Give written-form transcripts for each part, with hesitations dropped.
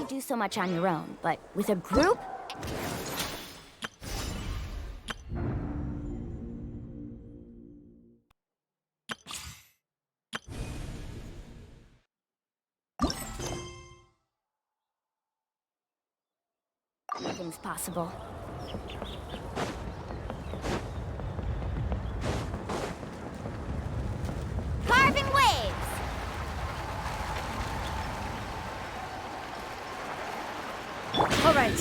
do so much on your own, but with a group? Anything's possible. Carving waves! All right.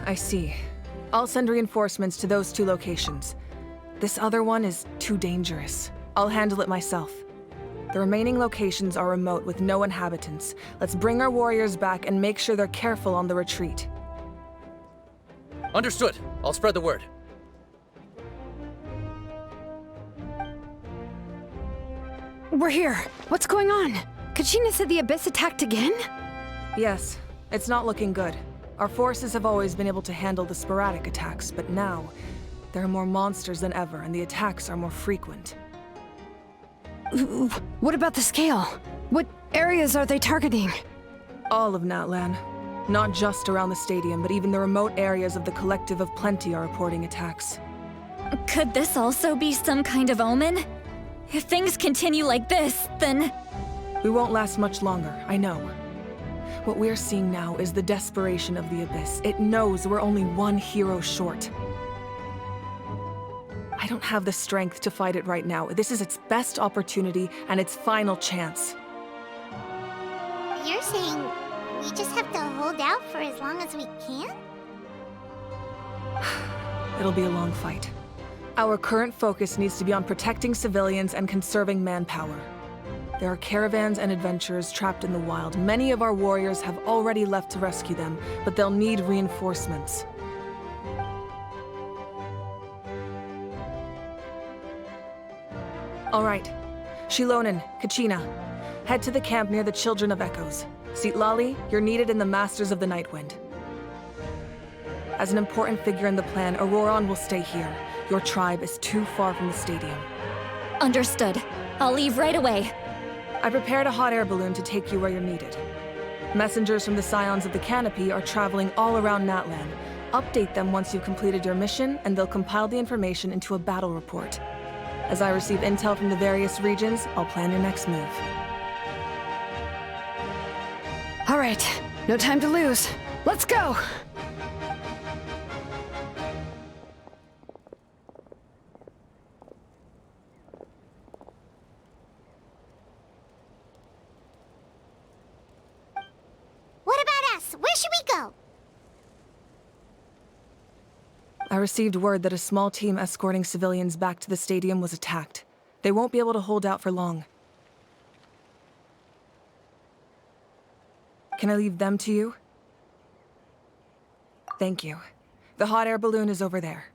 I see. I'll send reinforcements to those 2 locations. This other one is too dangerous. I'll handle it myself. The remaining locations are remote with no inhabitants. Let's bring our warriors back and make sure they're careful on the retreat. Understood. I'll spread the word. We're here. What's going on? Kachina said the Abyss attacked again? Yes, it's not looking good. Our forces have always been able to handle the sporadic attacks, but now, there are more monsters than ever, and the attacks are more frequent. What about the scale? What areas are they targeting? All of Natlan. Not just around the stadium, but even the remote areas of the Collective of Plenty are reporting attacks. Could this also be some kind of omen? If things continue like this, then... We won't last much longer, I know. What we're seeing now is the desperation of the Abyss. It knows we're only one hero short. I don't have the strength to fight it right now. This is its best opportunity and its final chance. You're saying we just have to hold out for as long as we can? It'll be a long fight. Our current focus needs to be on protecting civilians and conserving manpower. There are caravans and adventurers trapped in the wild. Many of our warriors have already left to rescue them, but they'll need reinforcements. All right. Shilonen, Kachina, head to the camp near the Children of Echoes. Lali, you're needed in the Masters of the Nightwind. As an important figure in the plan, Auroron will stay here. Your tribe is too far from the stadium. Understood. I'll leave right away. I prepared a hot air balloon to take you where you're needed. Messengers from the Scions of the Canopy are traveling all around Natlan. Update them once you've completed your mission, and they'll compile the information into a battle report. As I receive intel from the various regions, I'll plan your next move. All right, no time to lose. Let's go! What about us? Where should we go? I received word that a small team escorting civilians back to the stadium was attacked. They won't be able to hold out for long. Can I leave them to you? Thank you. The hot air balloon is over there.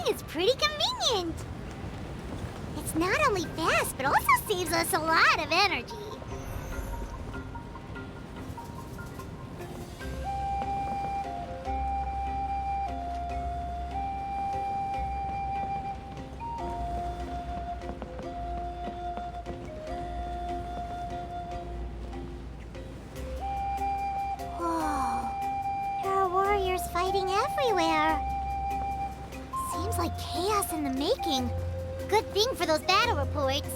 is pretty convenient. It's not only fast, but also saves us a lot of energy. Whoa. There are warriors fighting everywhere. Seems like chaos in the making. Good thing for those battle reports.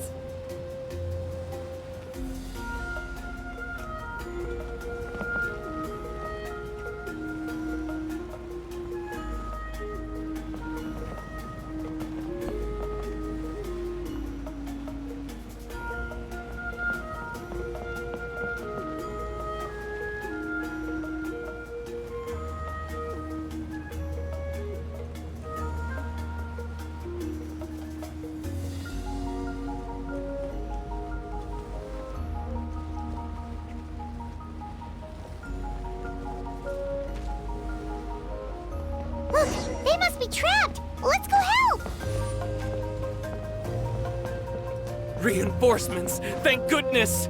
Look, they must be trapped! Let's go help! Reinforcements! Thank goodness!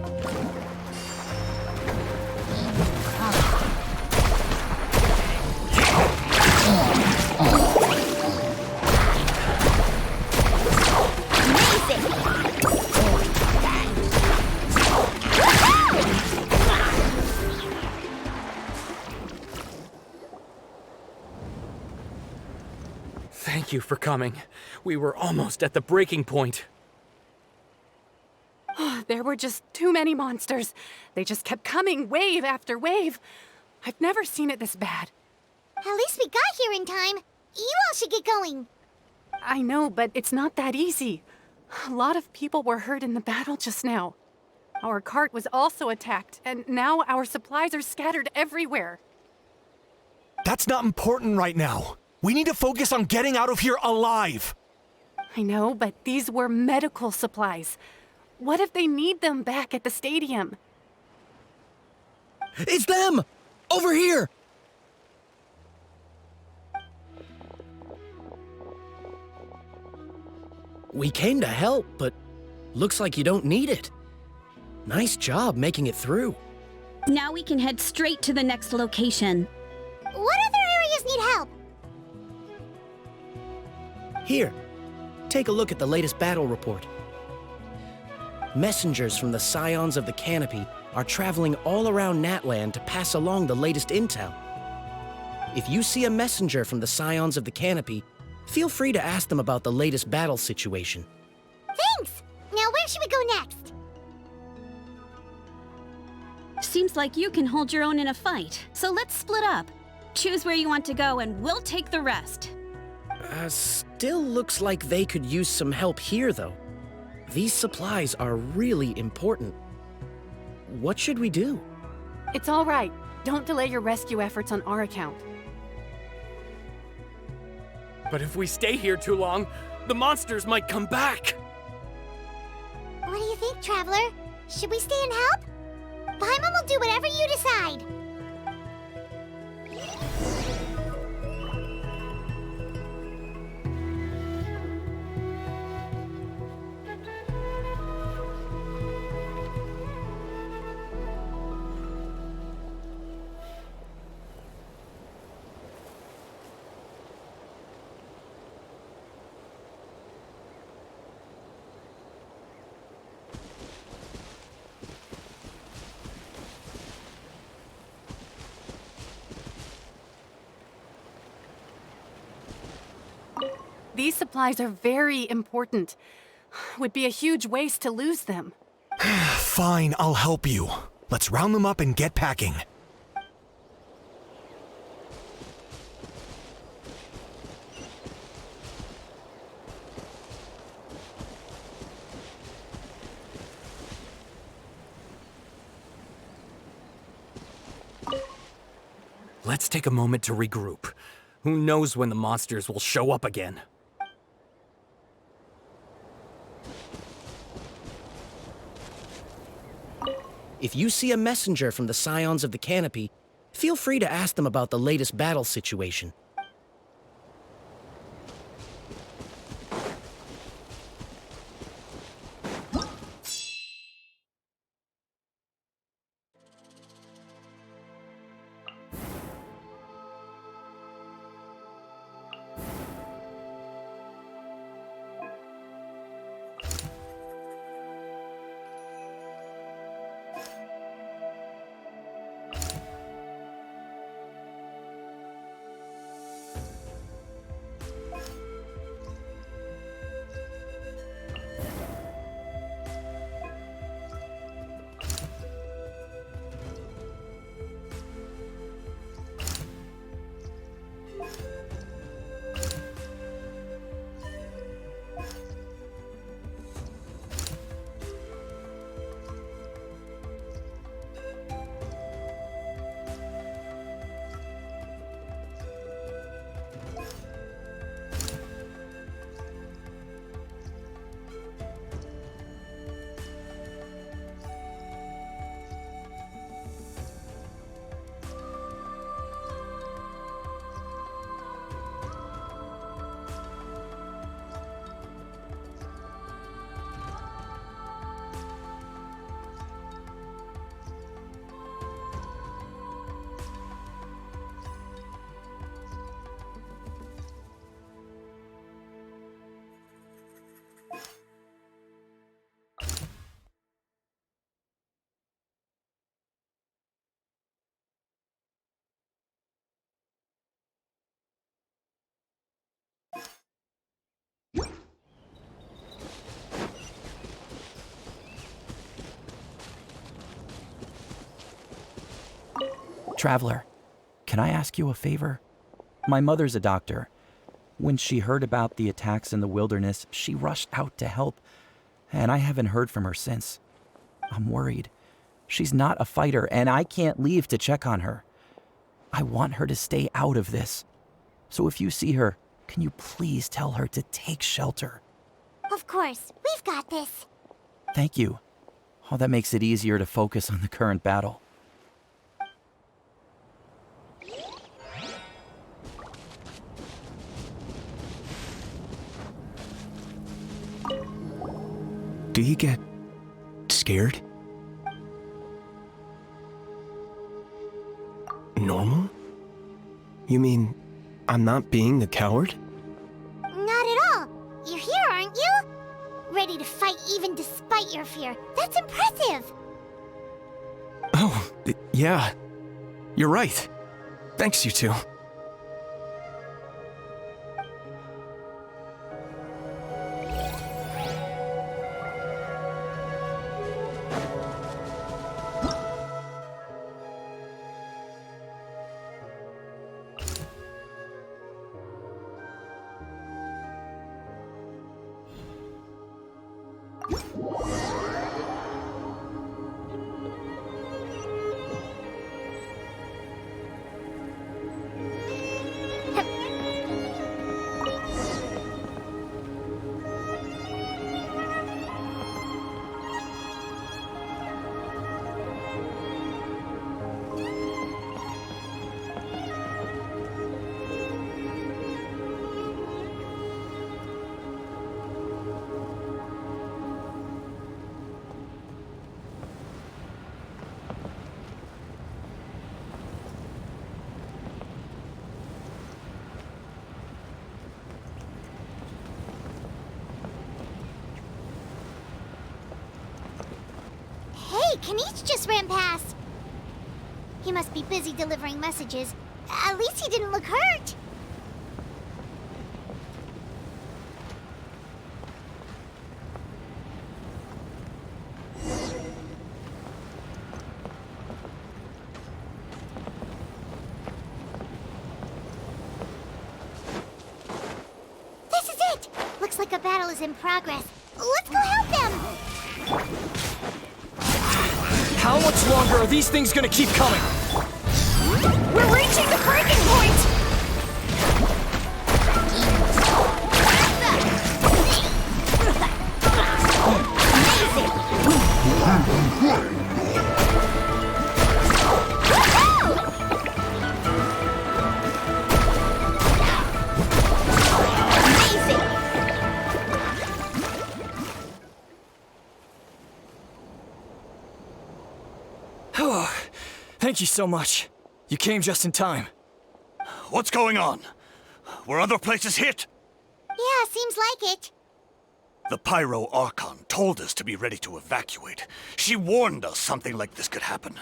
Thank you for coming. We were almost at the breaking point. There were just too many monsters. They just kept coming, wave after wave. I've never seen it this bad. At least we got here in time. You all should get going. I know, but it's not that easy. A lot of people were hurt in the battle just now. Our cart was also attacked, and now our supplies are scattered everywhere. That's not important right now. We need to focus on getting out of here alive. I know, but these were medical supplies. What if they need them back at the stadium? It's them! Over here! We came to help, but looks like you don't need it. Nice job making it through. Now we can head straight to the next location. What other areas need help? Here, take a look at the latest battle report. Messengers from the Scions of the Canopy are traveling all around Natlan to pass along the latest intel. If you see a messenger from the Scions of the Canopy, feel free to ask them about the latest battle situation. Thanks! Now where should we go next? Seems like you can hold your own in a fight, so let's split up. Choose where you want to go and we'll take the rest. Still looks like they could use some help here, though. These supplies are really important. What should we do? It's all right. Don't delay your rescue efforts on our account. But if we stay here too long, the monsters might come back! What do you think, Traveler? Should we stay and help? Paimon will do whatever you decide. These supplies are very important. Would be a huge waste to lose them. Fine, I'll help you. Let's round them up and get packing. Let's take a moment to regroup. Who knows when the monsters will show up again? If you see a messenger from the Scions of the Canopy, feel free to ask them about the latest battle situation. Traveler, can I ask you a favor? My mother's a doctor. When she heard about the attacks in the wilderness, she rushed out to help, and I haven't heard from her since. I'm worried. She's not a fighter, and I can't leave to check on her. I want her to stay out of this. So if you see her, can you please tell her to take shelter? Of course, we've got this. Thank you. Oh, that makes it easier to focus on the current battle. Do you get scared? Normal? You mean I'm not being the coward? Not at all. You're here, aren't you? Ready to fight even despite your fear. That's impressive. Oh, yeah. You're right. Thanks, you two. Kanichi just ran past. He must be busy delivering messages. At least he didn't look hurt. This is it! Looks like a battle is in progress. Let's go help them! How much longer are these things gonna keep coming? We're reaching the breaking point! Thank you so much. You came just in time. What's going on? Were other places hit? Yeah, seems like it. The Pyro Archon told us to be ready to evacuate. She warned us something like this could happen.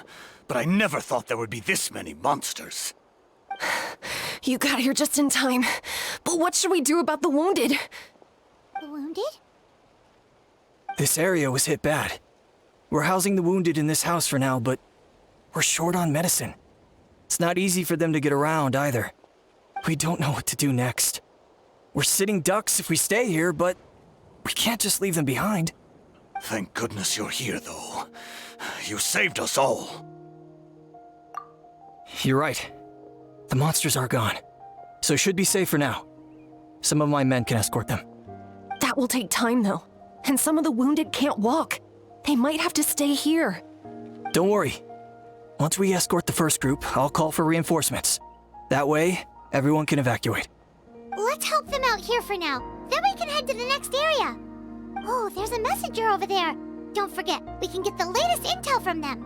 But I never thought there would be this many monsters. You got here just in time. But what should we do about the wounded? The wounded? This area was hit bad. We're housing the wounded in this house for now, but we're short on medicine. It's not easy for them to get around either. We don't know what to do next. We're sitting ducks if we stay here, but we can't just leave them behind. Thank goodness you're here, though. You saved us all. You're right. The monsters are gone, so it should be safe for now. Some of my men can escort them. That will take time, though. And some of the wounded can't walk. They might have to stay here. Don't worry. Once we escort the first group, I'll call for reinforcements. That way, everyone can evacuate. Let's help them out here for now. Then we can head to the next area. Oh, there's a messenger over there. Don't forget, we can get the latest intel from them.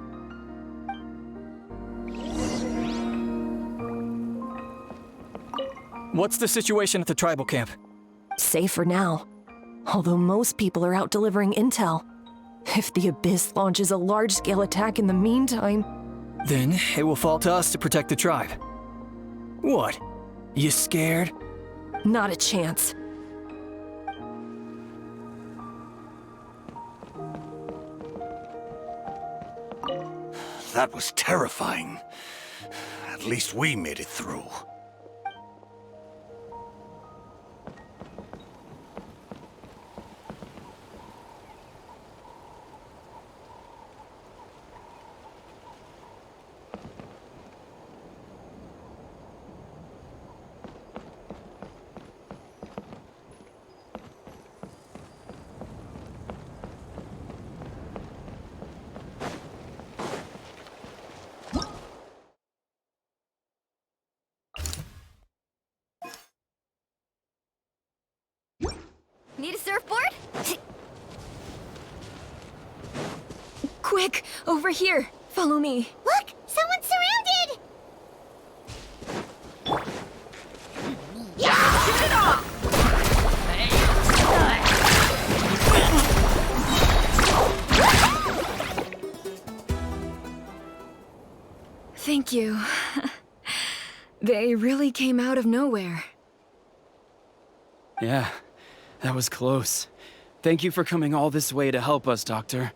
What's the situation at the tribal camp? Safe for now. Although most people are out delivering intel. If the Abyss launches a large-scale attack in the meantime... Then it will fall to us to protect the tribe. What? You scared? Not a chance. That was terrifying. At least we made it through. Need a surfboard? Quick, over here. Follow me. Look! Someone's surrounded! Get it off! Thank you. They really came out of nowhere. Yeah, that was close. Thank you for coming all this way to help us, Doctor.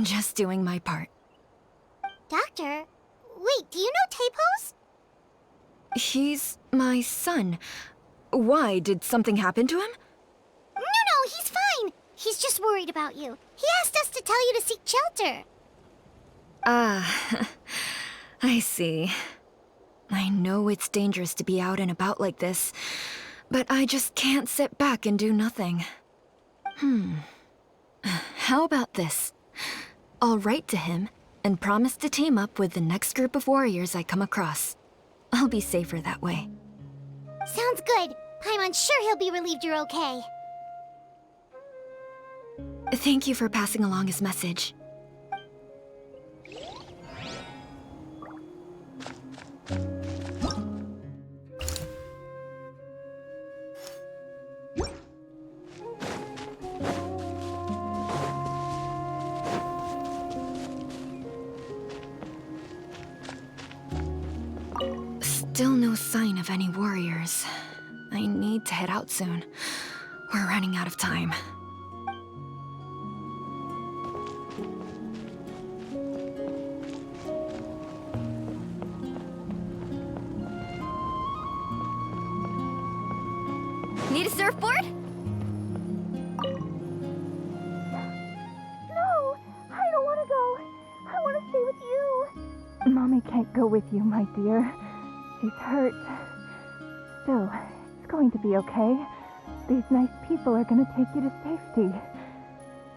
Just doing my part. Doctor? Wait, do you know Tapos? He's my son. Why? Did something happen to him? No, he's fine. He's just worried about you. He asked us to tell you to seek shelter. Ah, I see. I know it's dangerous to be out and about like this, but I just can't sit back and do nothing. How about this? I'll write to him and promise to team up with the next group of warriors I come across. I'll be safer that way. Sounds good. I'm sure he'll be relieved you're okay. Thank you for passing along his message. Still no sign of any warriors. I need to head out soon. We're running out of time. Need a surfboard? No! I don't want to go! I want to stay with you! Mommy can't go with you, my dear. She's hurt. Still, it's going to be okay. These nice people are going to take you to safety.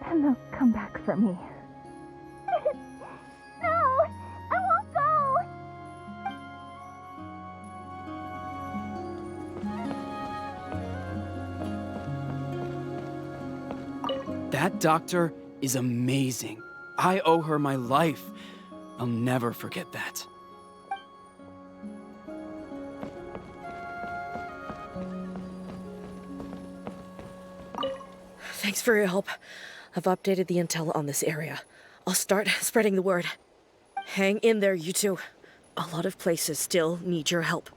And they'll come back for me. No! I won't go! That doctor is amazing. I owe her my life. I'll never forget that. Thanks for your help. I've updated the intel on this area. I'll start spreading the word. Hang in there, you two. A lot of places still need your help.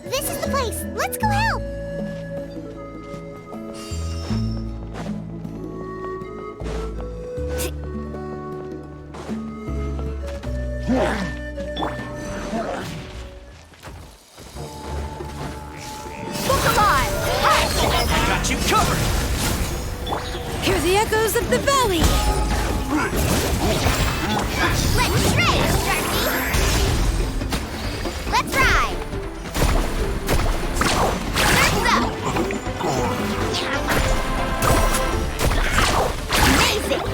This is the place! Let's go help! Look alive! Got you covered! Hear the echoes of the valley! Let's shred, Sharky! Let's ride! Surf's up! Amazing!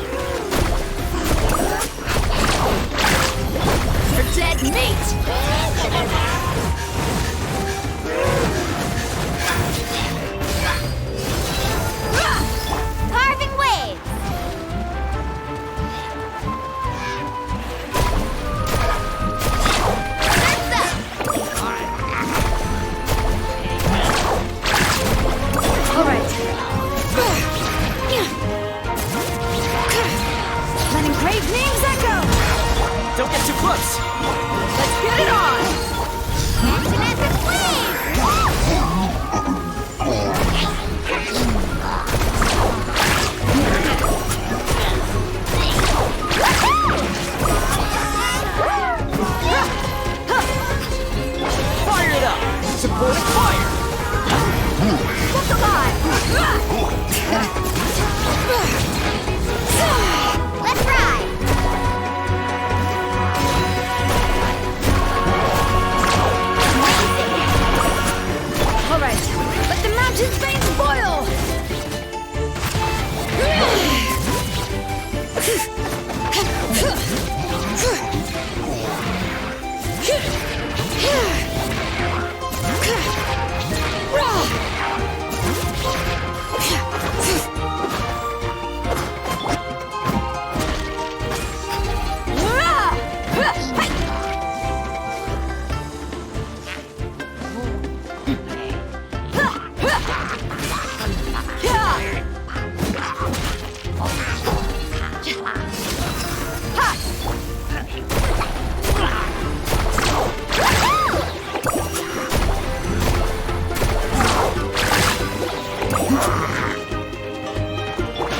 For dead meat! Carving waves! Surf's up! All right. Let engraved names echo! Don't get too close! Let's get it on! Genshin as a flame! Fire it up! Supporting fire! Look alive! Let's ride! All right, let the mountain's veins boil!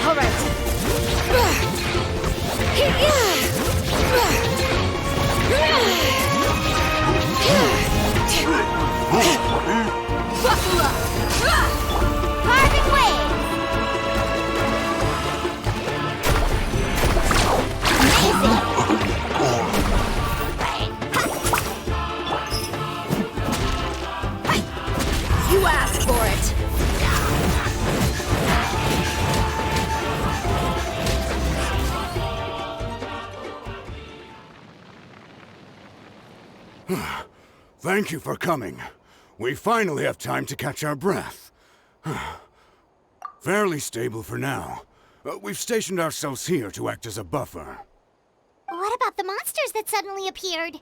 All right. Buckle up! Carving waves! You asked for it! Thank you for coming. We finally have time to catch our breath. Fairly stable for now. We've stationed ourselves here to act as a buffer. What about the monsters that suddenly appeared?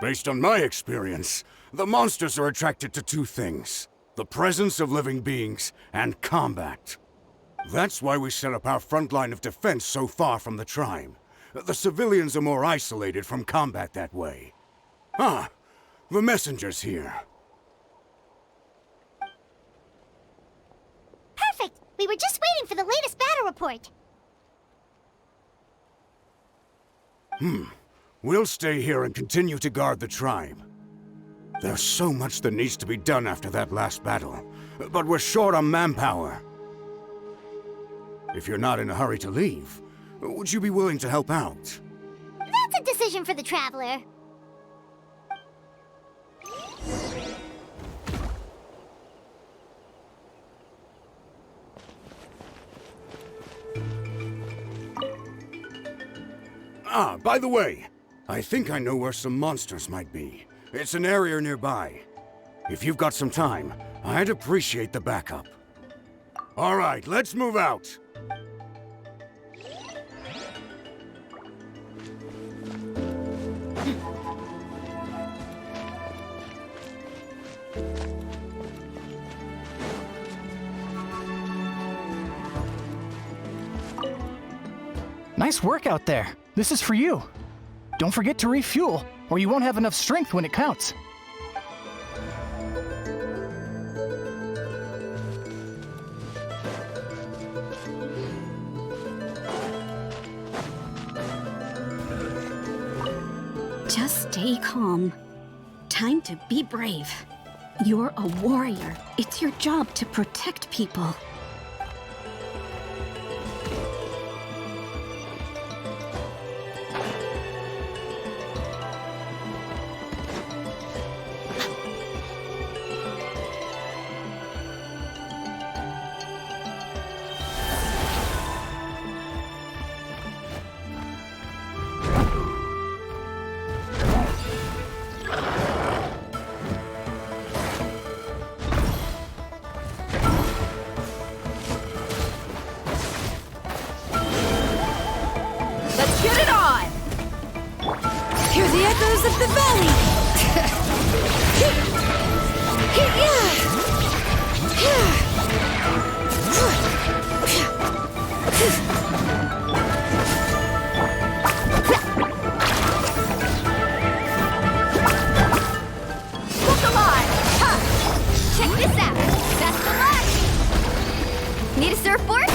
Based on my experience, the monsters are attracted to two things: the presence of living beings and combat. That's why we set up our front line of defense so far from the tribe. The civilians are more isolated from combat that way. Ah, the messenger's here. Perfect! We were just waiting for the latest battle report. We'll stay here and continue to guard the tribe. There's so much that needs to be done after that last battle, but we're short on manpower. If you're not in a hurry to leave, would you be willing to help out? That's a decision for the Traveler. Ah, by the way, I think I know where some monsters might be. It's an area nearby. If you've got some time, I'd appreciate the backup. All right, let's move out. Nice work out there. This is for you. Don't forget to refuel, or you won't have enough strength when it counts. Just stay calm. Time to be brave. You're a warrior. It's your job to protect people. Get it on! Hear the echoes of the valley! Look alive! Huh. Check this out! That's the line! Need a surfboard?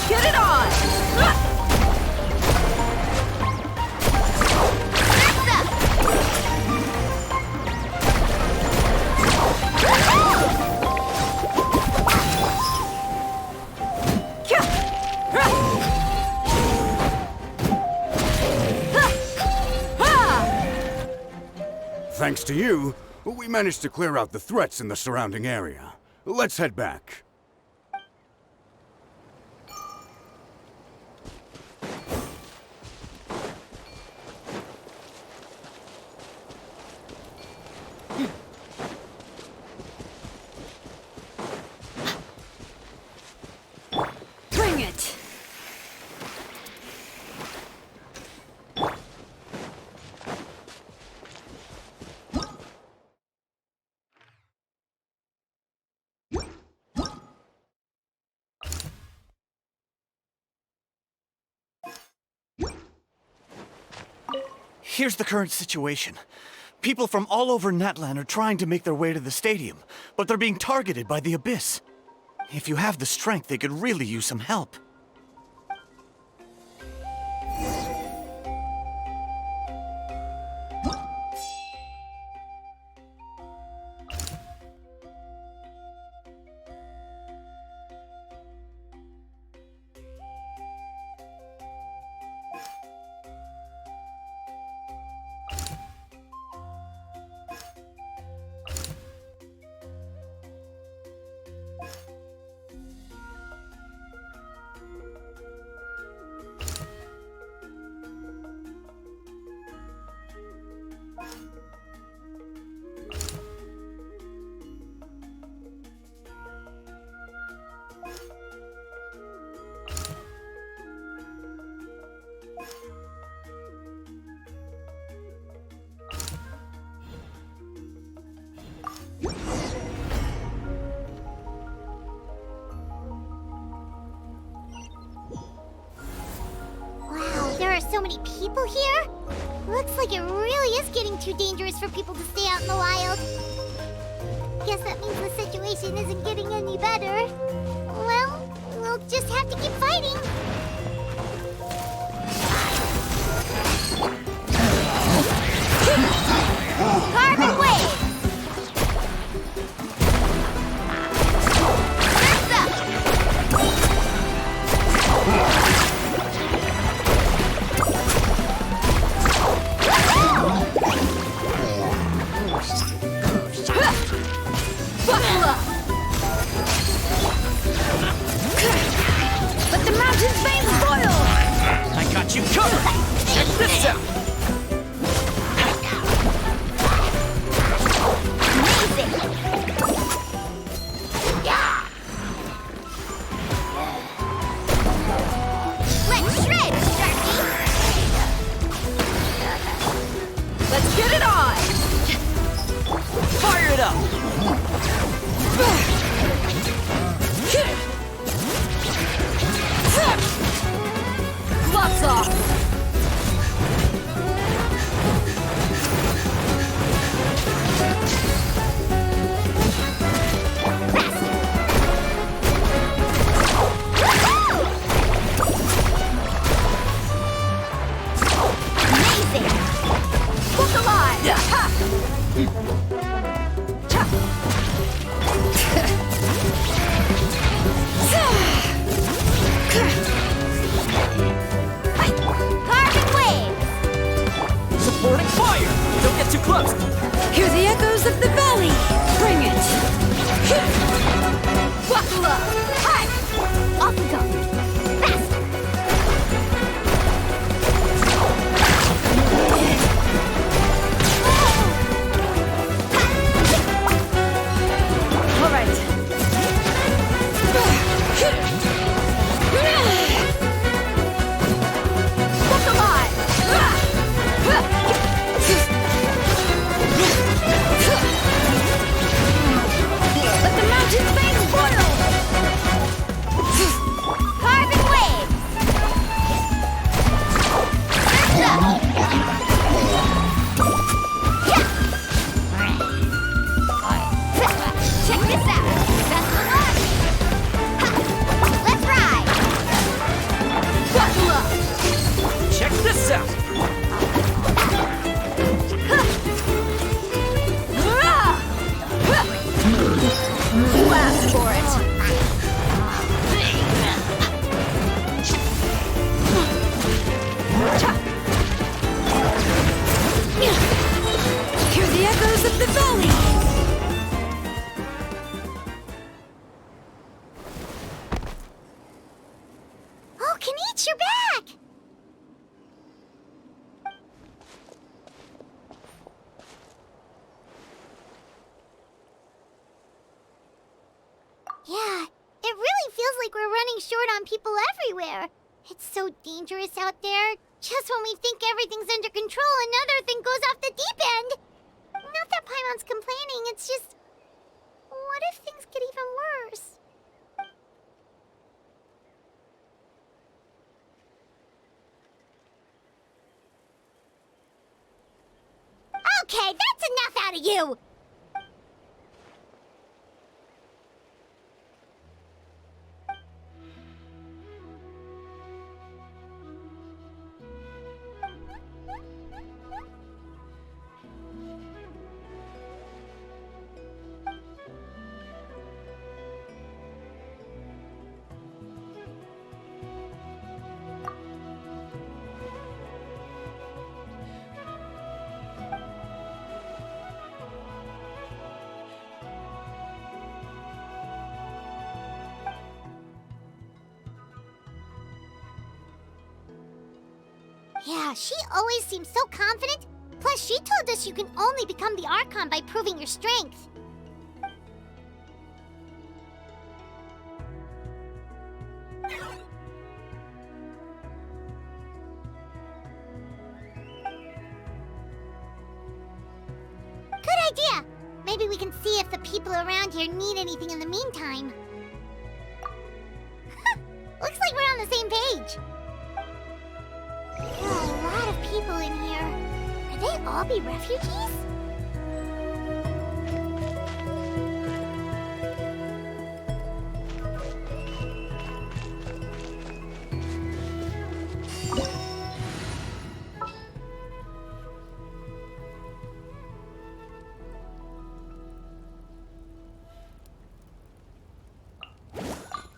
Get it on! Thanks to you, we managed to clear out the threats in the surrounding area. Let's head back. Bring it! Here's the current situation. People from all over Natlan are trying to make their way to the stadium, but they're being targeted by the Abyss. If you have the strength, they could really use some help. So many people here? Looks like it really is getting too dangerous for people to stay out in the wild. Guess that means the situation isn't getting any better. Well, we'll just have to keep fighting. Carbon wave! Let the mountains vein Let's get it on! Fire it up! Gloves off! Amazing! Look alive! Ha! Carbon waves! Supporting fire! Don't get too close! Hear the echoes of the valley! Bring it! Buckle up! Hi! Off we go! Fast! All right. Look alive! Let the mountains face boil! Carbon wave! Check this out! That's the launch! Let's ride! Buckle up! Check this out! You asked for it! Hear the echoes of the valley! Oh, Kanich, you're back! Yeah, it really feels like we're running short on people everywhere. It's so dangerous out there. Just when we think everything's under control, another thing goes off the deep end. Not that Paimon's complaining, it's just... What if things get even worse? Okay, that's enough out of you! Yeah, she always seems so confident. Plus, she told us you can only become the Archon by proving your strength. Good idea! Maybe we can see if the people around here need anything in the meantime. Looks like we're on the same page. There are a lot of people in here. Could they all be refugees?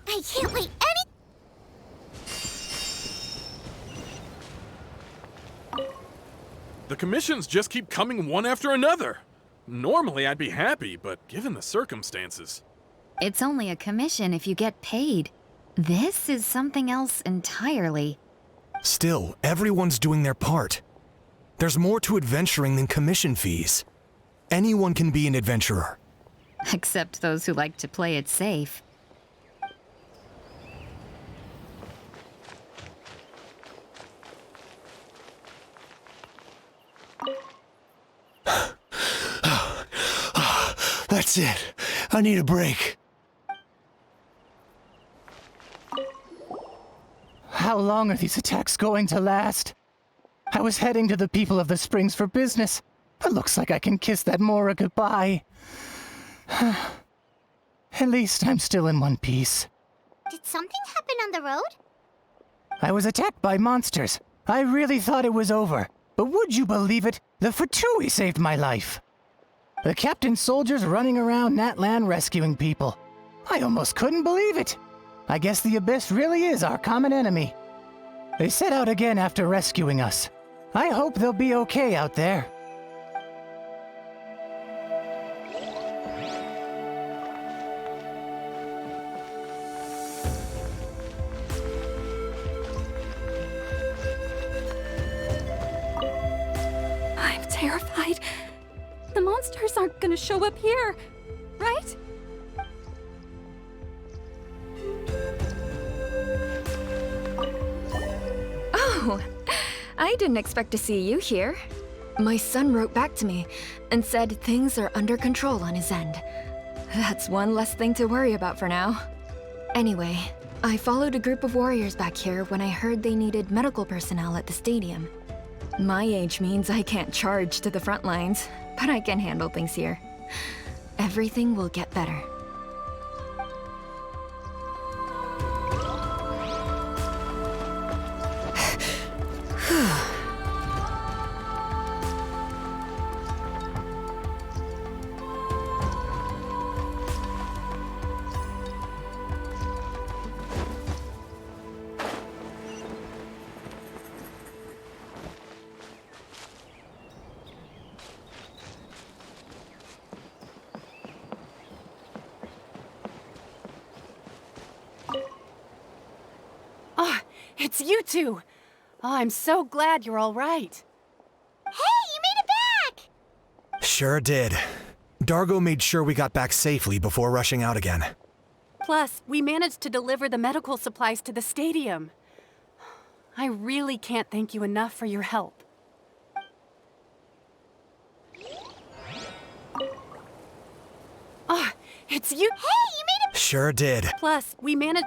I can't wait any... The commissions just keep coming one after another. Normally I'd be happy, but given the circumstances... It's only a commission if you get paid. This is something else entirely. Still, everyone's doing their part. There's more to adventuring than commission fees. Anyone can be an adventurer. Except those who like to play it safe. That's it. I need a break. How long are these attacks going to last? I was heading to the people of the Springs for business. It looks like I can kiss that Mora goodbye. At least I'm still in one piece. Did something happen on the road? I was attacked by monsters. I really thought it was over. But would you believe it? The Fatui saved my life. The captain's soldiers running around Natlan rescuing people. I almost couldn't believe it. I guess the Abyss really is our common enemy. They set out again after rescuing us. I hope they'll be okay out there. I'm terrified. The monsters aren't gonna show up here, right? Oh, I didn't expect to see you here. My son wrote back to me and said things are under control on his end. That's one less thing to worry about for now. Anyway, I followed a group of warriors back here when I heard they needed medical personnel at the stadium. My age means I can't charge to the front lines, but I can handle things here. Everything will get better. It's you two! Oh, I'm so glad you're all right. Hey, you made it back! Sure did. Dargo made sure we got back safely before rushing out again. Plus, we managed to deliver the medical supplies to the stadium. I really can't thank you enough for your help. Oh, it's you! Hey, you made it! Sure did. Plus, we managed...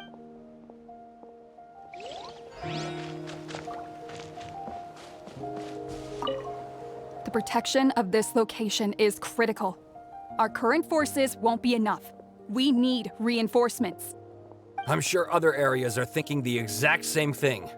The protection of this location is critical. Our current forces won't be enough. We need reinforcements. I'm sure other areas are thinking the exact same thing.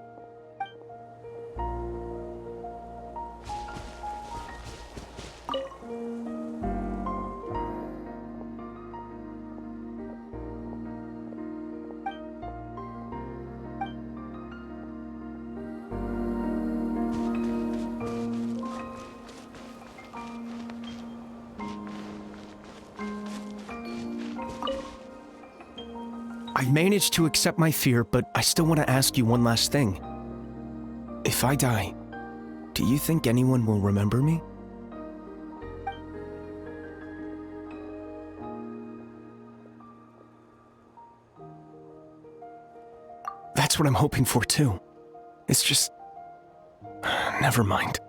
I managed to accept my fear, but I still want to ask you one last thing. If I die, do you think anyone will remember me? That's what I'm hoping for too. It's just... never mind.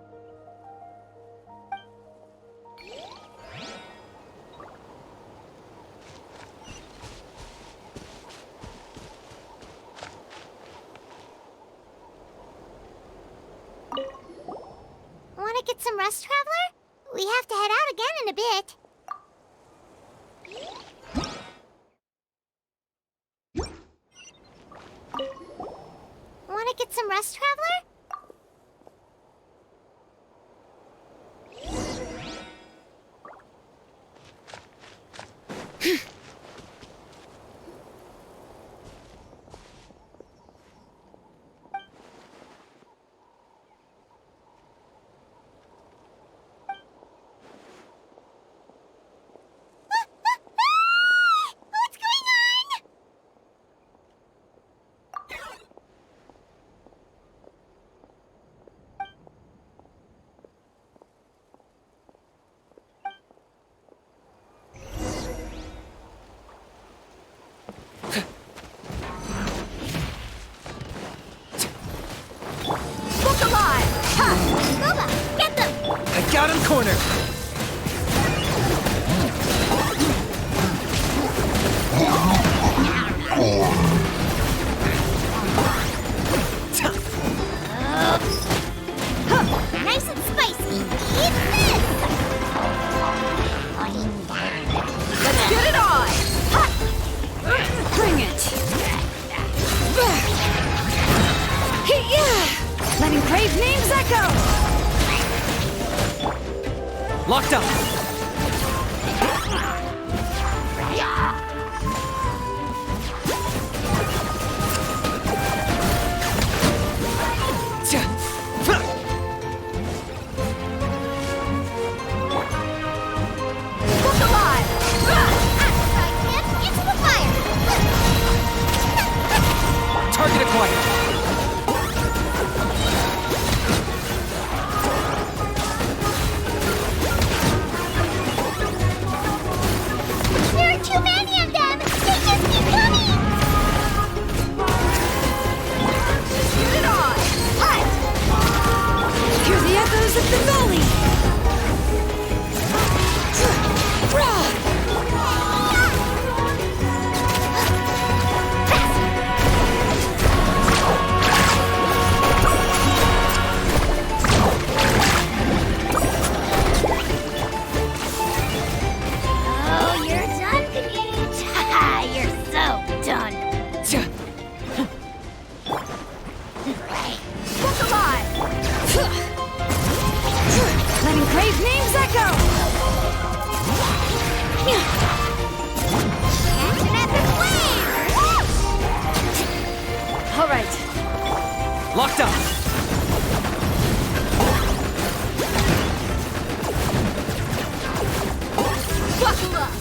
Want to get some rest, Traveler? We have to head out again in a bit. Want to get some rest, Traveler? I got him cornered! Locked up! Look alive! Into the fire! Target acquired! There are too many of them! They just keep coming! Shoot it on! Hut! Hear the echoes of the valley! Oh, you're done, Pete! Haha, you're so done! Look alive! Letting Crave's names echo! Action after flame! All right. Locked up! Buckle up!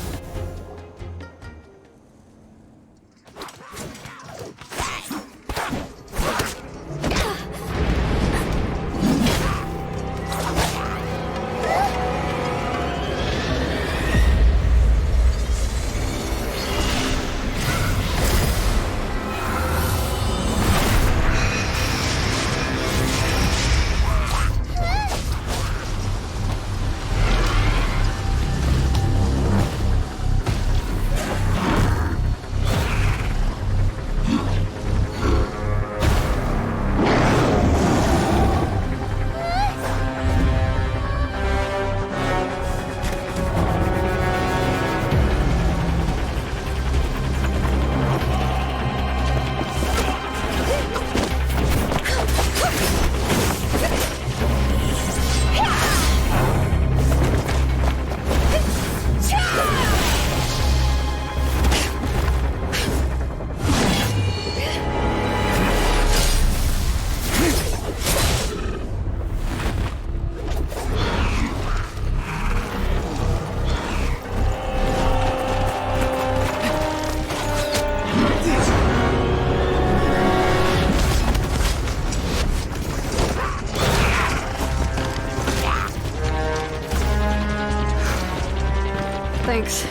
Thanks.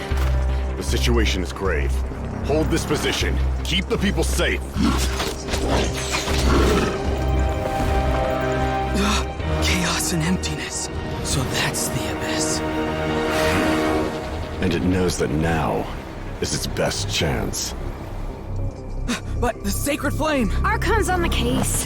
The situation is grave. Hold this position. Keep the people safe. Chaos and emptiness. So that's the abyss. And it knows that now is its best chance. But the sacred flame! Archon's on the case.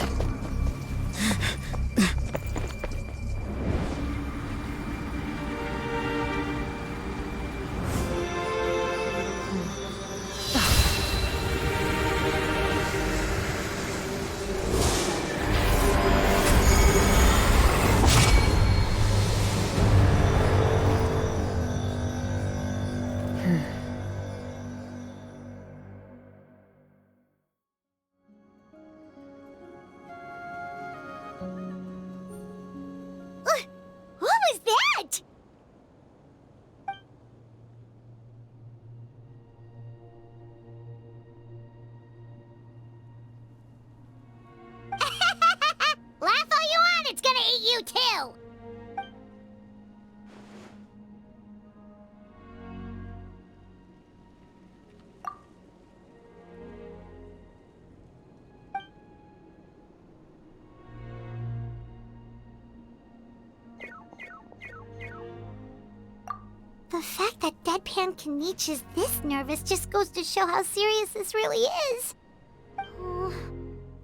What was that? Laugh all you want, it's gonna eat you too! The fact that Deadpan Kaniche is this nervous just goes to show how serious this really is. Oh,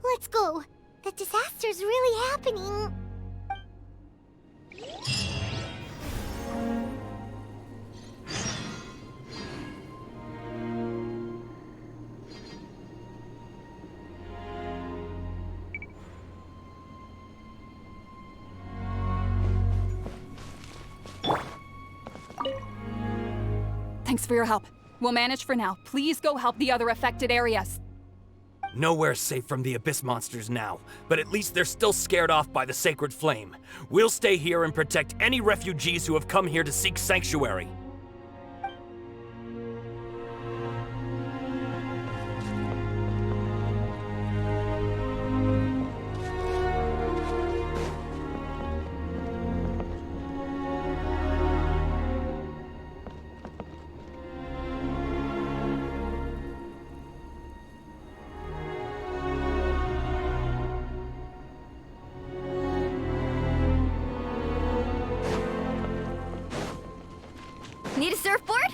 let's go. The disaster's really happening. Thanks for your help. We'll manage for now. Please go help the other affected areas. Nowhere's safe from the Abyss monsters now, but at least they're still scared off by the Sacred Flame. We'll stay here and protect any refugees who have come here to seek sanctuary. Need a surfboard?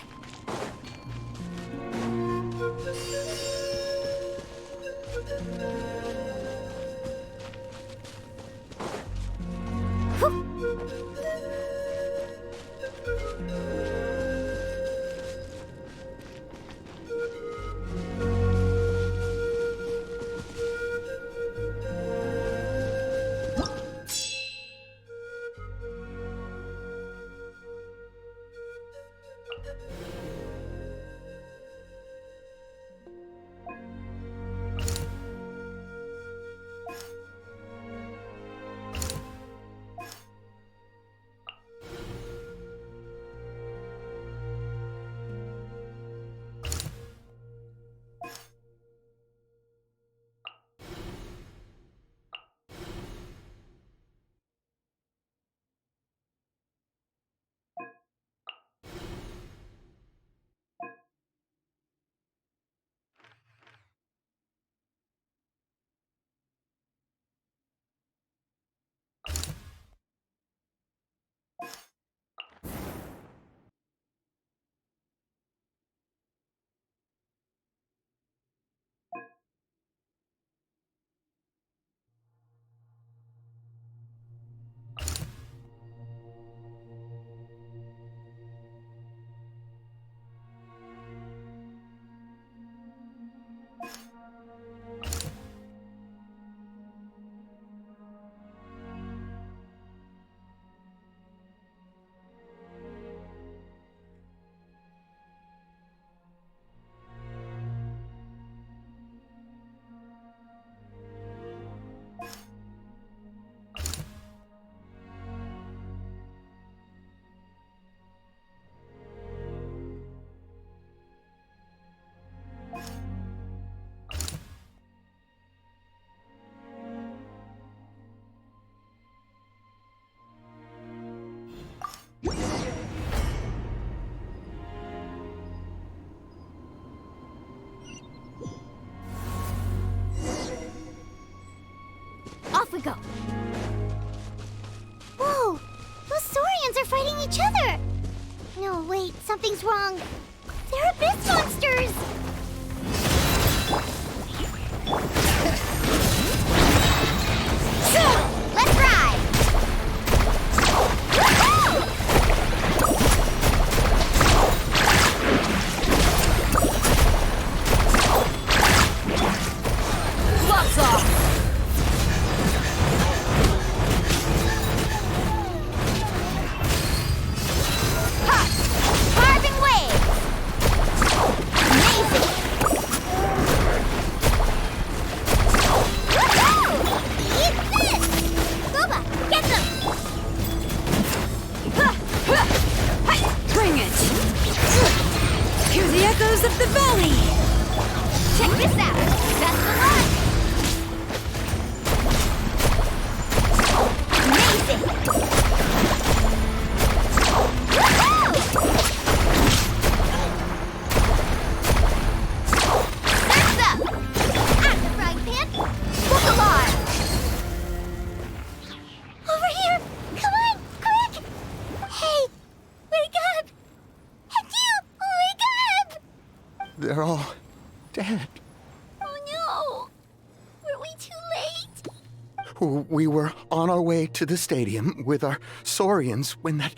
Off we go. Whoa! Those Saurians are fighting each other! No, wait, something's wrong. They're abyss monsters! Let's ride! Gloves off! Carving wave! Amazing! Eat this! Boba, get them! Bring it! Hear the echoes of the valley! Check this out! That's the line! Amazing! Surf's up! I'm the frying pan! Look alive! Over here! Come on! Quick! Hey! Wake up! And you! Wake up! They're all dead. Oh no! Were we too late? We were on our way to the stadium with our Saurians when that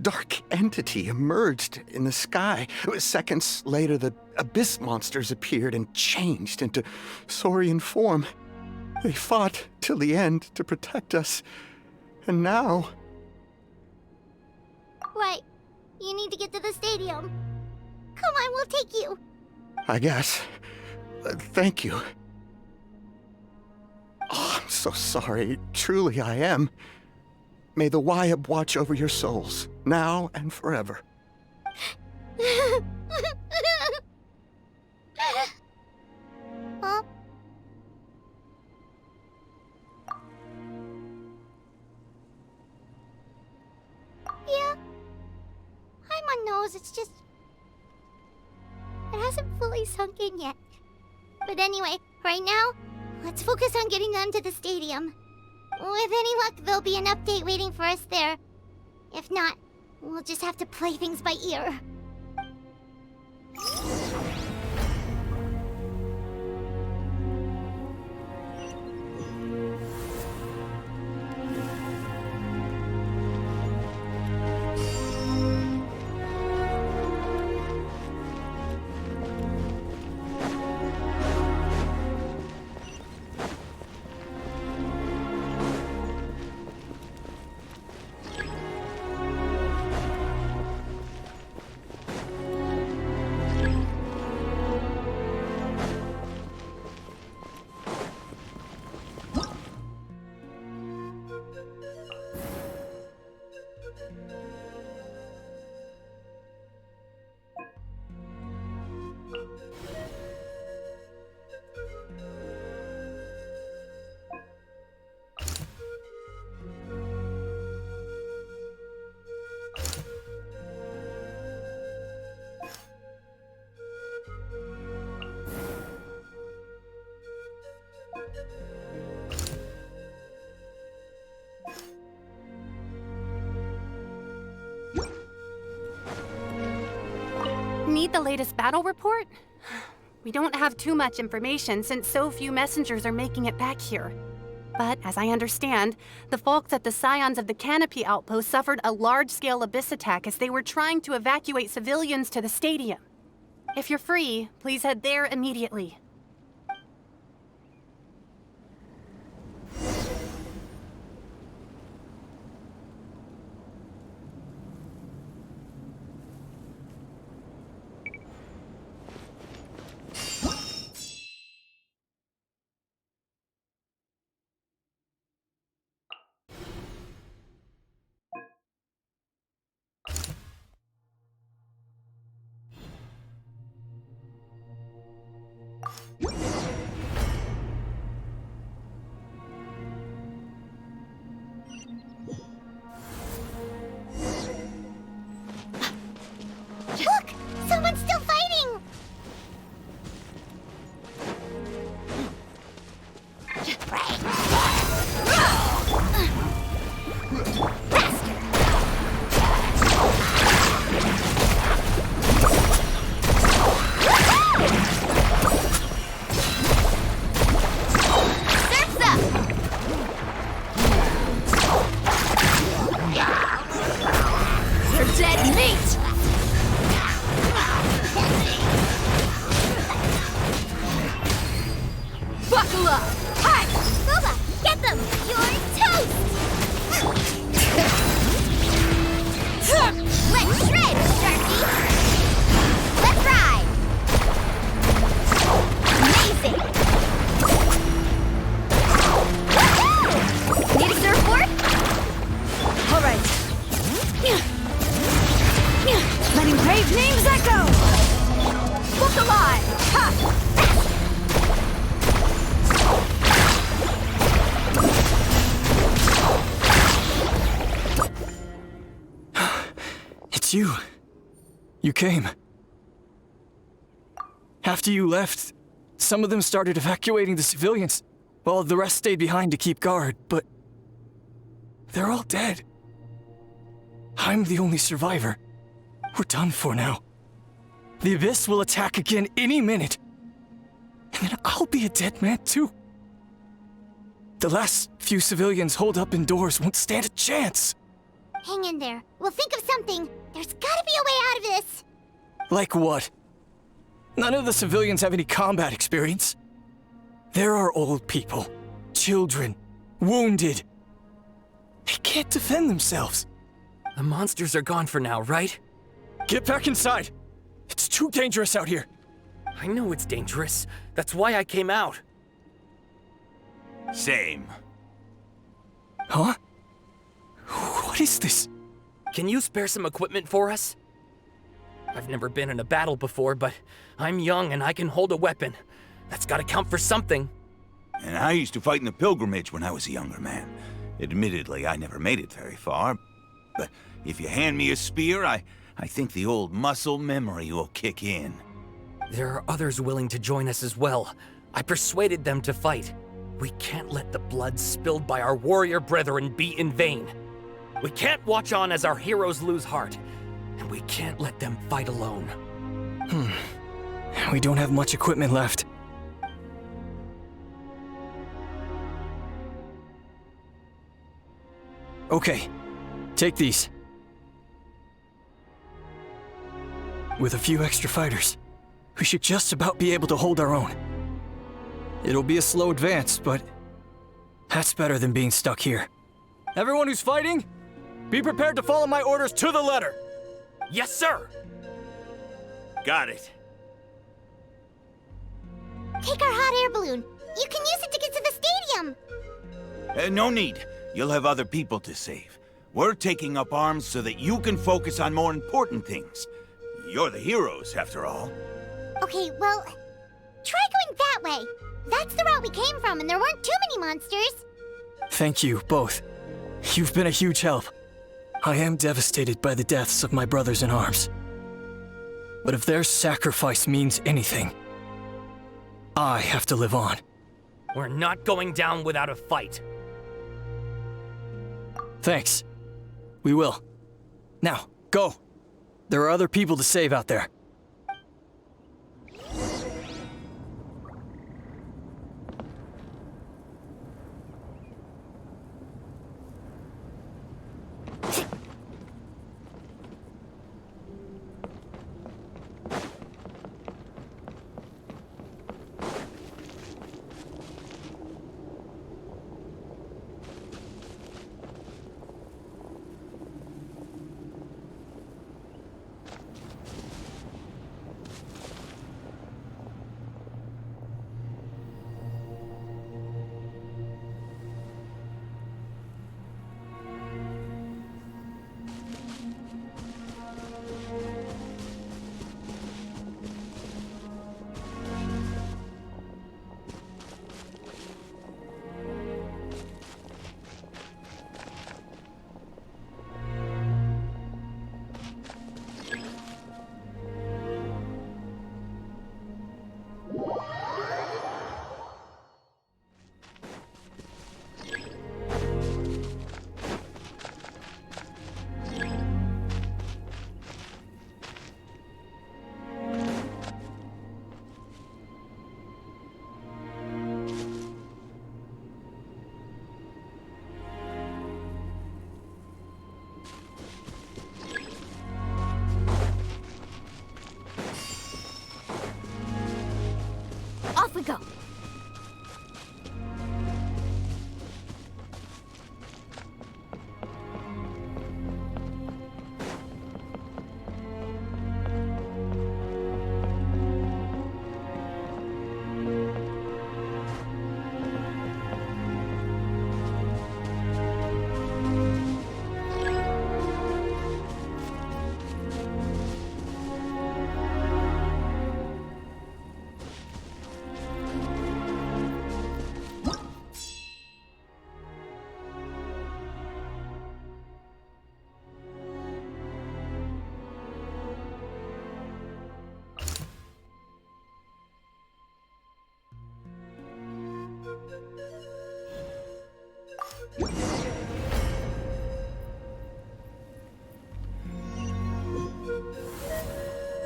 dark entity emerged in the sky. Seconds later, the Abyss monsters appeared and changed into Saurian form. They fought till the end to protect us. And now... Right. You need to get to the stadium. Come on, we'll take you. I guess. Thank you. Oh, I'm so sorry. Truly, I am. May the Wyab watch over your souls, now and forever. Huh? Yeah. Paimon knows, it's just... it hasn't fully sunk in yet. But anyway, right now, let's focus on getting them to the stadium. With any luck, there'll be an update waiting for us there. If not, we'll just have to play things by ear. Need the latest battle report? We don't have too much information since so few messengers are making it back here. But as I understand, the folks at the Scions of the Canopy outpost suffered a large-scale abyss attack as they were trying to evacuate civilians to the stadium. If you're free, please head there immediately. Look! Someone's still fighting! You're dead meat! Buckle up! Hi! Booba! Get them! You're toast! Let's shred, Sharky! Let's ride! Amazing! Woohoo! Need a surfboard? All right. Letting brave names echo! Look alive! Ha! It's you. You came. After you left, some of them started evacuating the civilians, while the rest stayed behind to keep guard, but they're all dead. I'm the only survivor. We're done for now. The Abyss will attack again any minute. And then I'll be a dead man too. The last few civilians holed up indoors won't stand a chance. Hang in there. We'll think of something. There's gotta be a way out of this. Like what? None of the civilians have any combat experience. There are old people, children, wounded. They can't defend themselves. The monsters are gone for now, right? Get back inside. It's too dangerous out here. I know it's dangerous. That's why I came out. Same. Huh? What is this? Can you spare some equipment for us? I've never been in a battle before, but I'm young and I can hold a weapon. That's gotta count for something. And I used to fight in the pilgrimage when I was a younger man. Admittedly, I never made it very far. But if you hand me a spear, I think the old muscle memory will kick in. There are others willing to join us as well. I persuaded them to fight. We can't let the blood spilled by our warrior brethren be in vain. We can't watch on as our heroes lose heart. And we can't let them fight alone. We don't have much equipment left. Okay, take these. With a few extra fighters, we should just about be able to hold our own. It'll be a slow advance, but that's better than being stuck here. Everyone who's fighting, be prepared to follow my orders to the letter. Yes, sir! Got it. Take our hot air balloon. You can use it to get to the stadium. No need. You'll have other people to save. We're taking up arms so that you can focus on more important things. You're the heroes, after all. Okay, well, try going that way. That's the route we came from, and there weren't too many monsters. Thank you, both. You've been a huge help. I am devastated by the deaths of my brothers in arms. But if their sacrifice means anything, I have to live on. We're not going down without a fight. Thanks. We will. Now, go. There are other people to save out there. Off we go.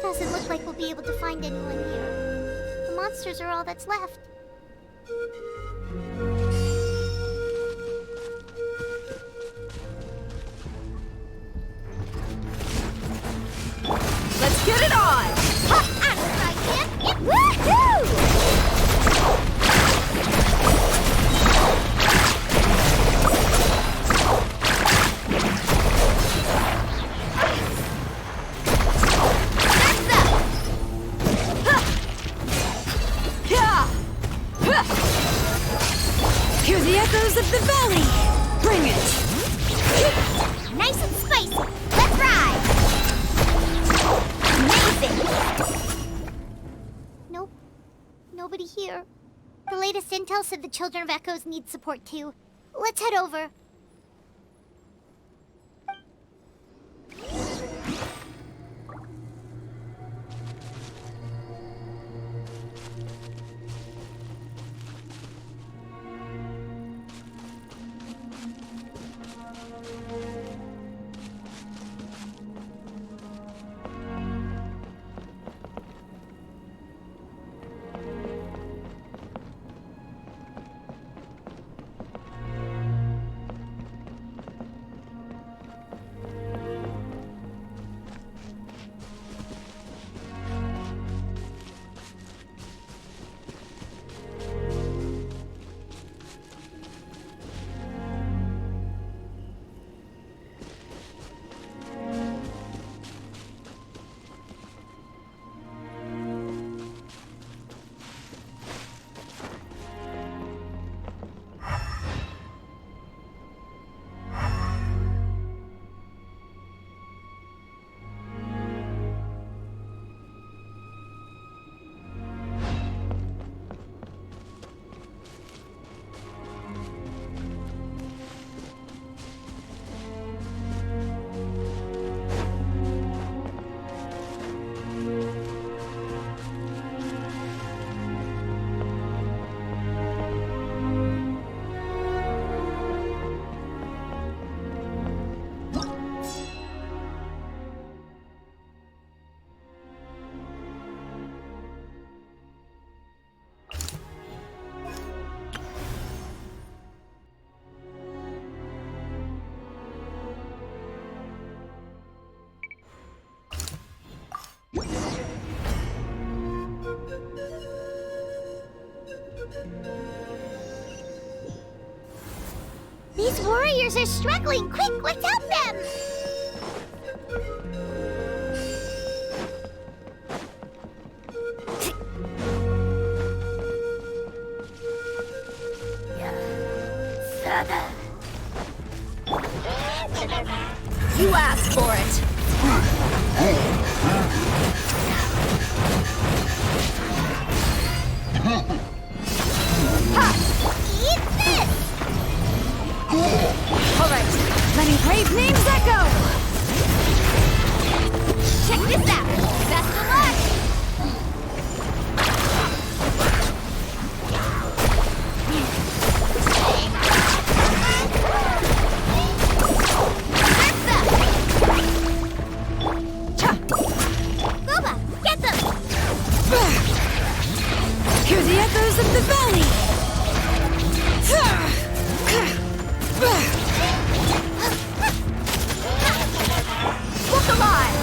Doesn't look like we'll be able to find anyone here. The monsters are all that's left. Let's get it on! of the valley! Bring it! Nice and spicy! Let's ride! Amazing! Nope. Nobody here. The latest intel said the Children of Echoes need support too. Let's head over. These warriors are struggling! Quick, let's help them! You asked for it! Ha! Eat this! Alright, letting brave names echo! Check this out! Best of luck! Hear the echoes of the valley! Look alive!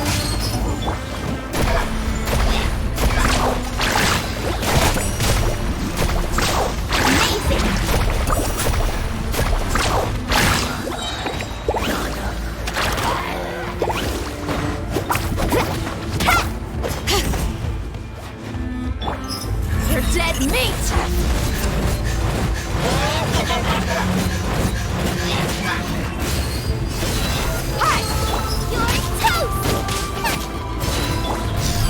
You're dead meat! Hi! You're toast!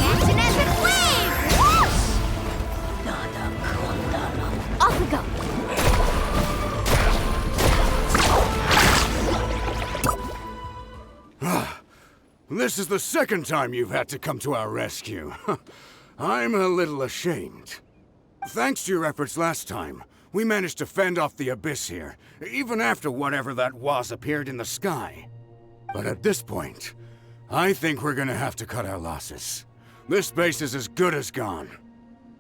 Action as a flame! Whoosh! Off we go! This is the second time you've had to come to our rescue. I'm a little ashamed. Thanks to your efforts last time, we managed to fend off the abyss here, even after whatever that was appeared in the sky. But at this point, I think we're gonna have to cut our losses. This base is as good as gone.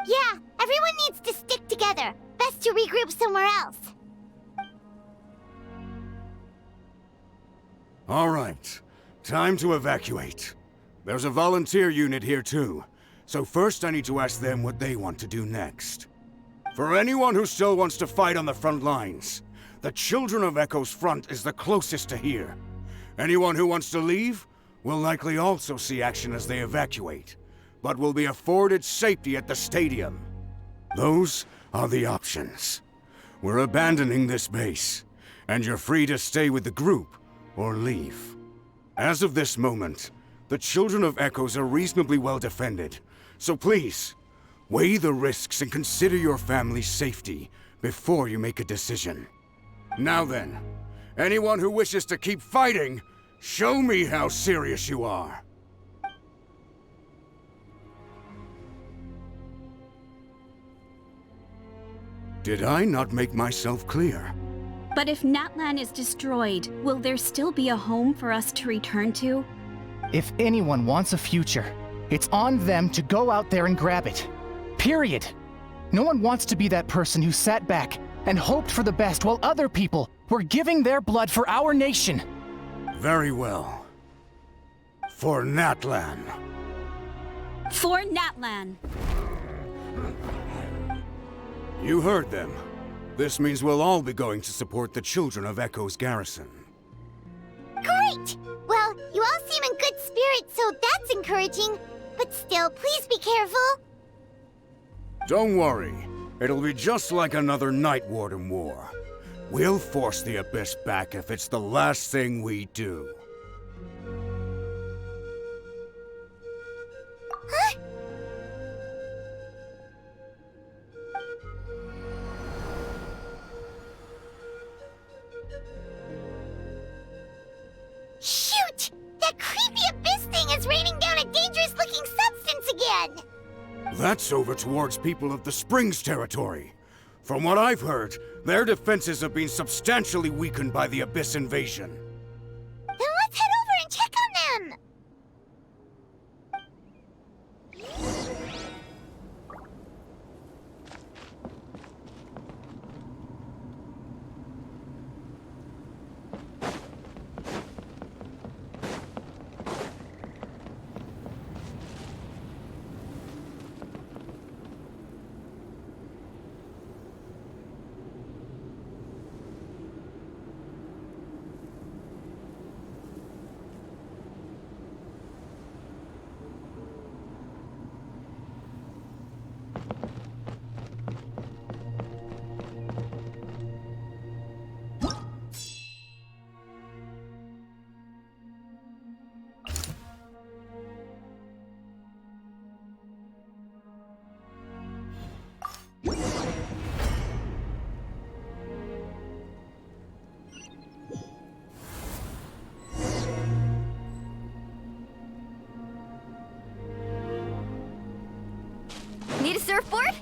Yeah, everyone needs to stick together. Best to regroup somewhere else. All right, time to evacuate. There's a volunteer unit here too, so first I need to ask them what they want to do next. For anyone who still wants to fight on the front lines, the Children of Echo's front is the closest to here. Anyone who wants to leave will likely also see action as they evacuate, but will be afforded safety at the stadium. Those are the options. we're abandoning this base, and you're free to stay with the group or leave. As of this moment, the Children of Echoes are reasonably well defended, so please, weigh the risks and consider your family's safety before you make a decision. Now then, anyone who wishes to keep fighting, show me how serious you are. Did I not make myself clear? But if Natlan is destroyed, will there still be a home for us to return to? If anyone wants a future, it's on them to go out there and grab it. Period. No one wants to be that person who sat back and hoped for the best while other people were giving their blood for our nation. Very well. For Natlan. For Natlan. You heard them. This means we'll all be going to support the Children of Echo's garrison. Great! Well, you all seem in good spirits, so that's encouraging. But still, please be careful. Don't worry. It'll be just like another Night Warden war. We'll force the Abyss back if it's the last thing we do. Huh? Shoot! That creepy Abyss thing is raining down a dangerous-looking substance again! That's over towards people of the Springs territory. From what I've heard, their defenses have been substantially weakened by the Abyss invasion. Then let's head over and check on them! Need a surfboard?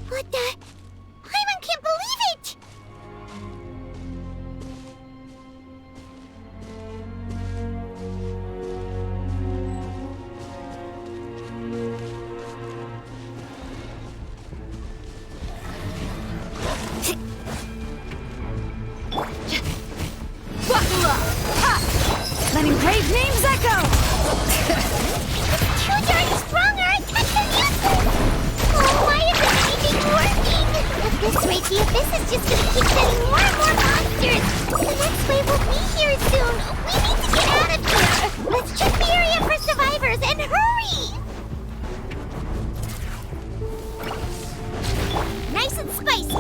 What the? Paimon can't believe it! Letting brave names echo! It's too darn strong or I can't use it! Oh, why isn't anything working? At this rate, the Abyss is just gonna keep sending more and more monsters! The next wave will be here soon! We need to get out of here! Let's check the area for survivors and hurry! Nice and spicy!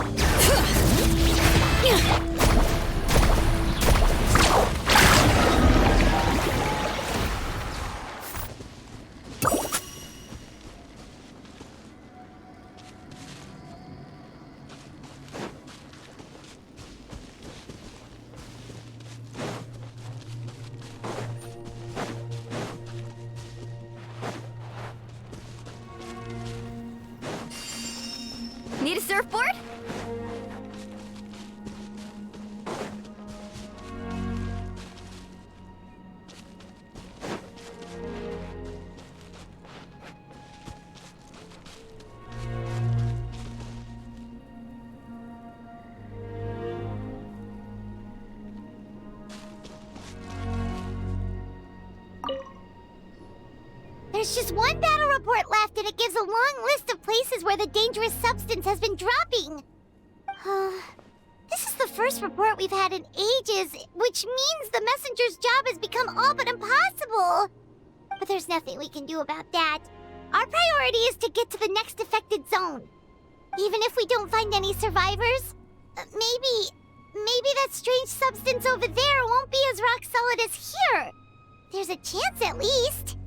Need a surfboard? There's just one battle report left, and it gives a long list of places where the dangerous substance has been dropping. This is the first report we've had in ages, which means the messenger's job has become all but impossible. But there's nothing we can do about that. Our priority is to get to the next affected zone. Even if we don't find any survivors, maybe that strange substance over there won't be as rock solid as here. There's a chance at least.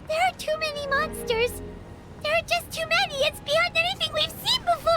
There are too many monsters. There are just too many. It's beyond anything we've seen before.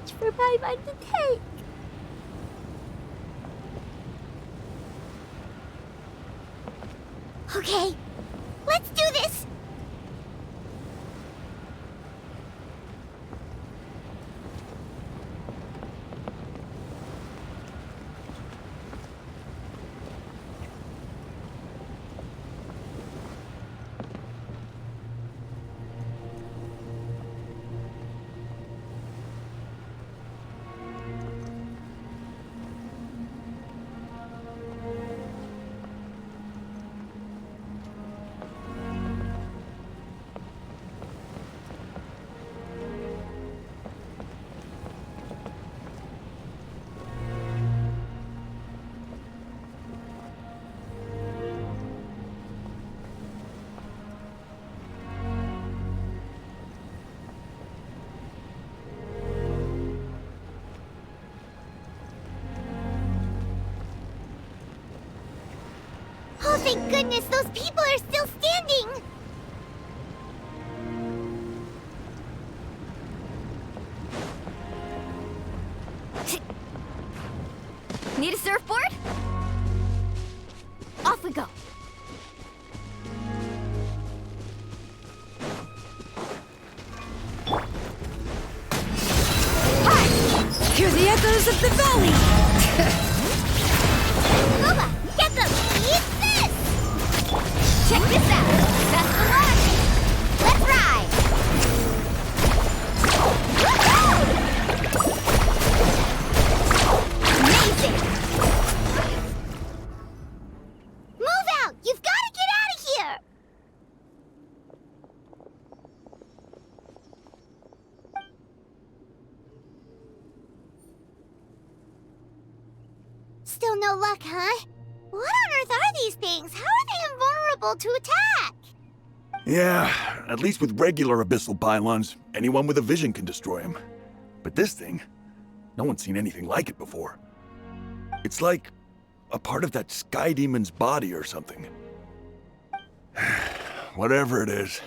much for Paimon to take. Okay, let's do this! Oh, thank goodness, those people are still standing! Need a surfboard? Off we go. Hear the echoes of the valley! Booba, get them! Eat this! Check this out! That's the one! Let's ride! Woohoo! Amazing! Move out! You've got to get out of here! Still no luck, huh? What on earth are these things? How are they invulnerable to attack? Yeah, at least with regular abyssal pylons, anyone with a vision can destroy them. But this thing, no one's seen anything like it before. It's like a part of that sky demon's body or something. Whatever it is,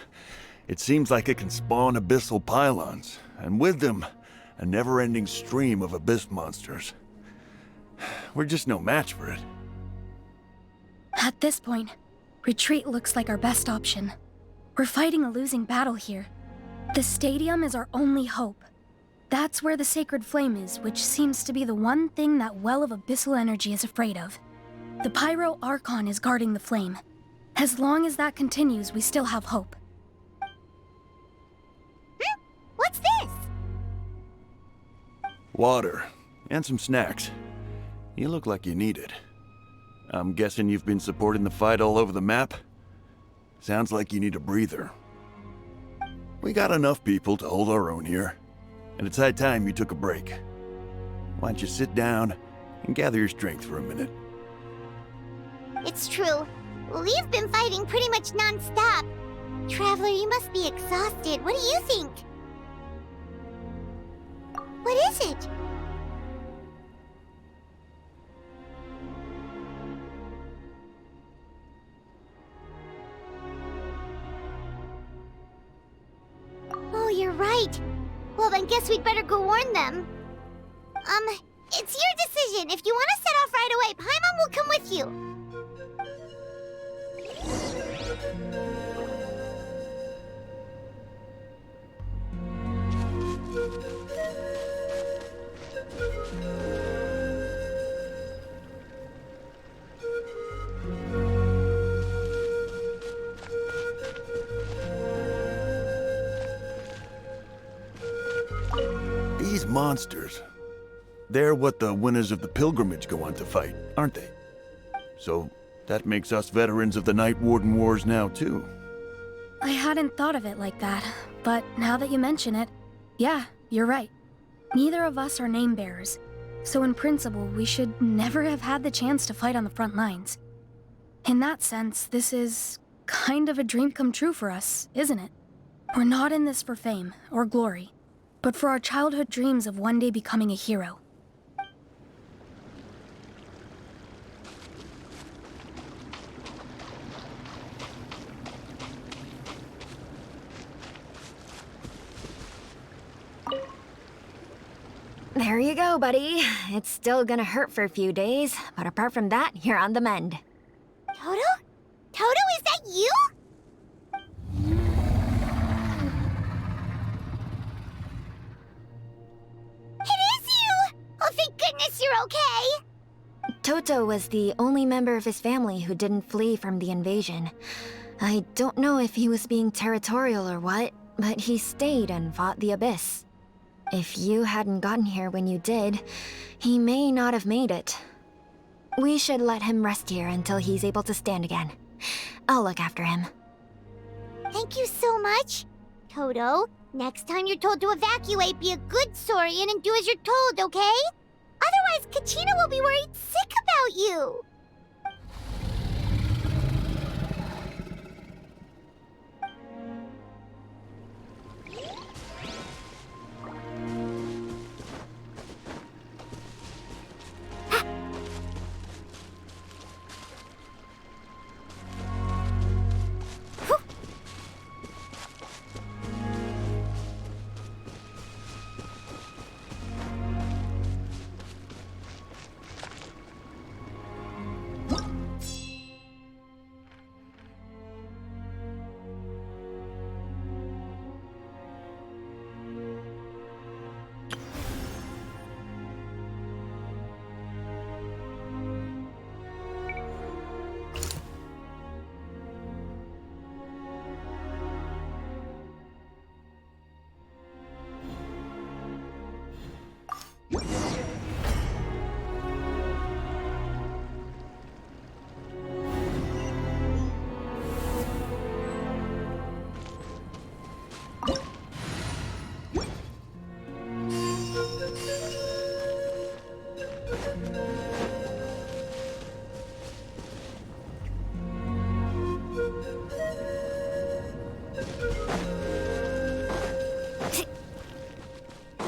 it seems like it can spawn abyssal pylons, and with them, a never-ending stream of abyss monsters. We're just no match for it. At this point, retreat looks like our best option. We're fighting a losing battle here. The stadium is our only hope. That's where the sacred flame is, which seems to be the one thing that well of abyssal energy is afraid of. The Pyro Archon is guarding the flame. As long as that continues, we still have hope. What's this? Water, and some snacks. You look like you need it. I'm guessing you've been supporting the fight all over the map? Sounds like you need a breather. We got enough people to hold our own here, and it's high time you took a break. Why don't you sit down and gather your strength for a minute? It's true. We've been fighting pretty much non-stop. Traveler, you must be exhausted. What do you think? What is it? Oh, you're right. Well, then guess we'd better go warn them. It's your decision. If you want to set off right away, Paimon will come with you. These monsters, they're what the winners of the pilgrimage go on to fight, aren't they? So that makes us veterans of the Night Warden Wars now, too. I hadn't thought of it like that, but now that you mention it, yeah, you're right. Neither of us are name bearers, so in principle, we should never have had the chance to fight on the front lines. In that sense, this is kind of a dream come true for us, isn't it? We're not in this for fame or glory, but for our childhood dreams of one day becoming a hero. There you go, buddy. It's still gonna hurt for a few days, but apart from that, you're on the mend. Toto? Toto, is that you? It is you! Oh, thank goodness you're okay! Toto was the only member of his family who didn't flee from the invasion. I don't know if he was being territorial or what, but he stayed and fought the Abyss. If you hadn't gotten here when you did, he may not have made it. We should let him rest here until he's able to stand again. I'll look after him. Thank you so much. Toto, next time you're told to evacuate, be a good Saurian and do as you're told, okay? Otherwise, Kachina will be worried sick about you.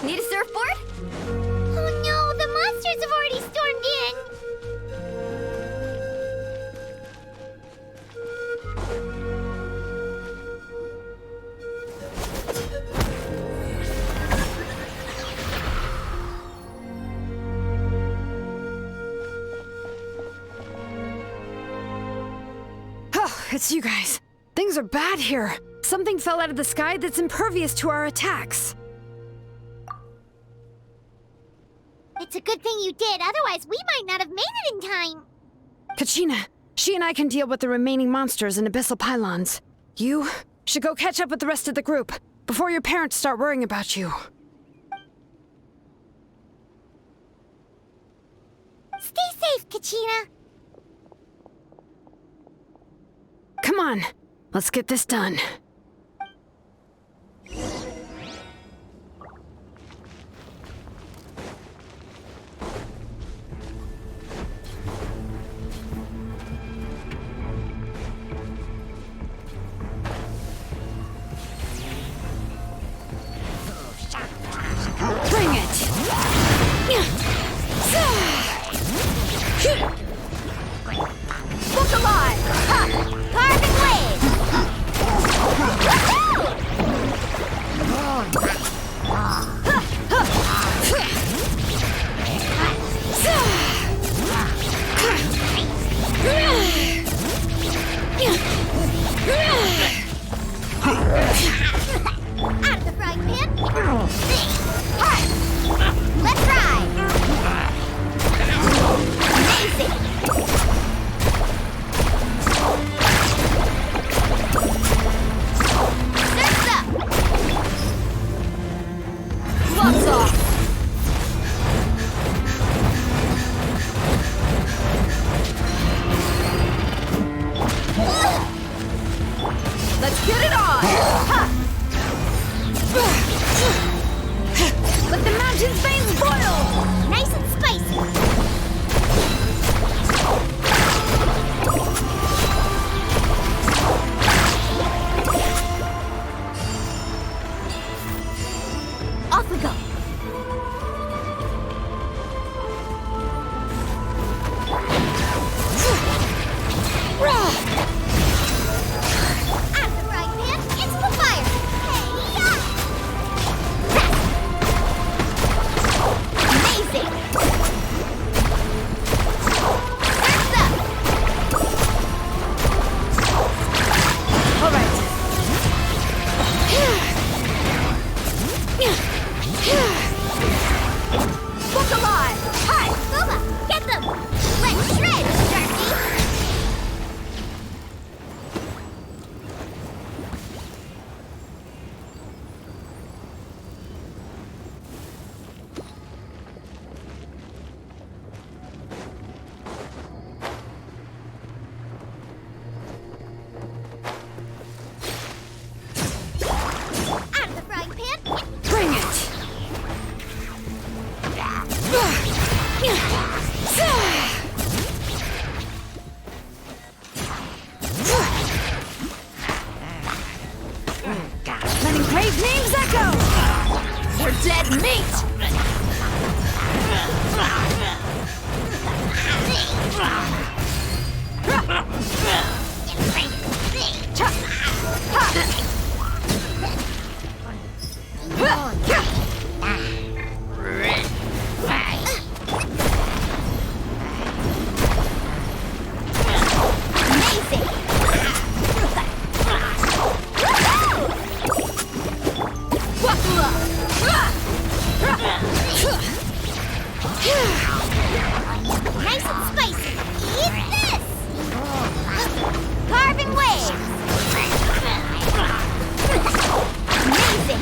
Need a surfboard? Oh no, the monsters have already stormed in! Oh, it's you guys. Things are bad here. Something fell out of the sky that's impervious to our attacks. It's a good thing you did, otherwise we might not have made it in time. Kachina, she and I can deal with the remaining monsters and abyssal pylons. You should go catch up with the rest of the group before your parents start worrying about you. Stay safe, Kachina. Come on, let's get this done. Bring it! Look alive! Ha! Carving Out of the frying pan! Let's ride! Amazing! Surf's up! Gloves off! Let's get it on! Ha! Let the mountain's veins boil! Nice and spicy! Off we go! Out of the frying pan, into the fire! Hey-ya! dead meat! Nice and spicy. Eat this! Carving waves. Amazing.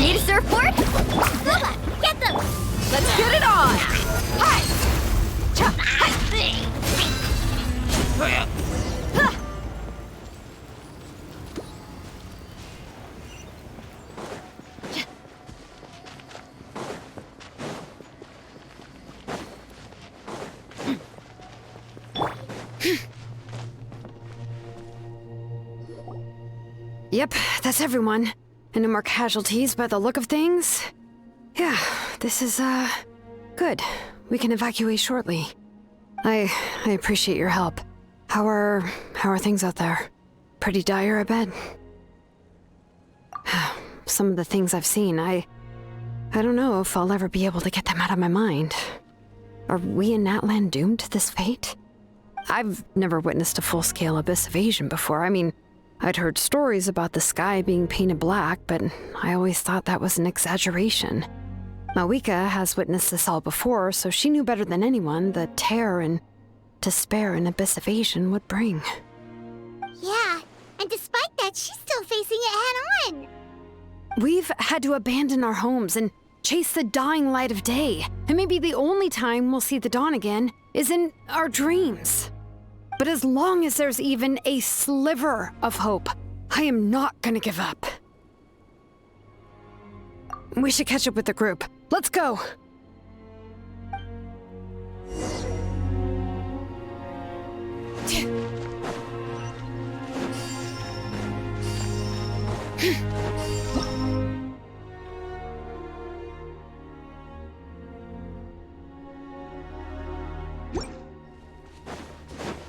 Need a surfboard? Scuba, get them! Let's get it on! Hi! Cha! Hi! Yep, that's everyone. And no more casualties by the look of things. Yeah, this is, good. We can evacuate shortly. I appreciate your help. How are things out there? Pretty dire, I bet. Some of the things I've seen, I don't know if I'll ever be able to get them out of my mind. Are we in Natlan doomed to this fate? I've never witnessed a full-scale abyss invasion before. I mean, I'd heard stories about the sky being painted black, but I always thought that was an exaggeration. Mawika has witnessed this all before, so she knew better than anyone the terror and despair an abyss invasion would bring. Yeah, and despite that, she's still facing it head-on. We've had to abandon our homes and chase the dying light of day, and maybe the only time we'll see the dawn again is in our dreams. But as long as there's even a sliver of hope, I am not gonna give up. We should catch up with the group. Let's go!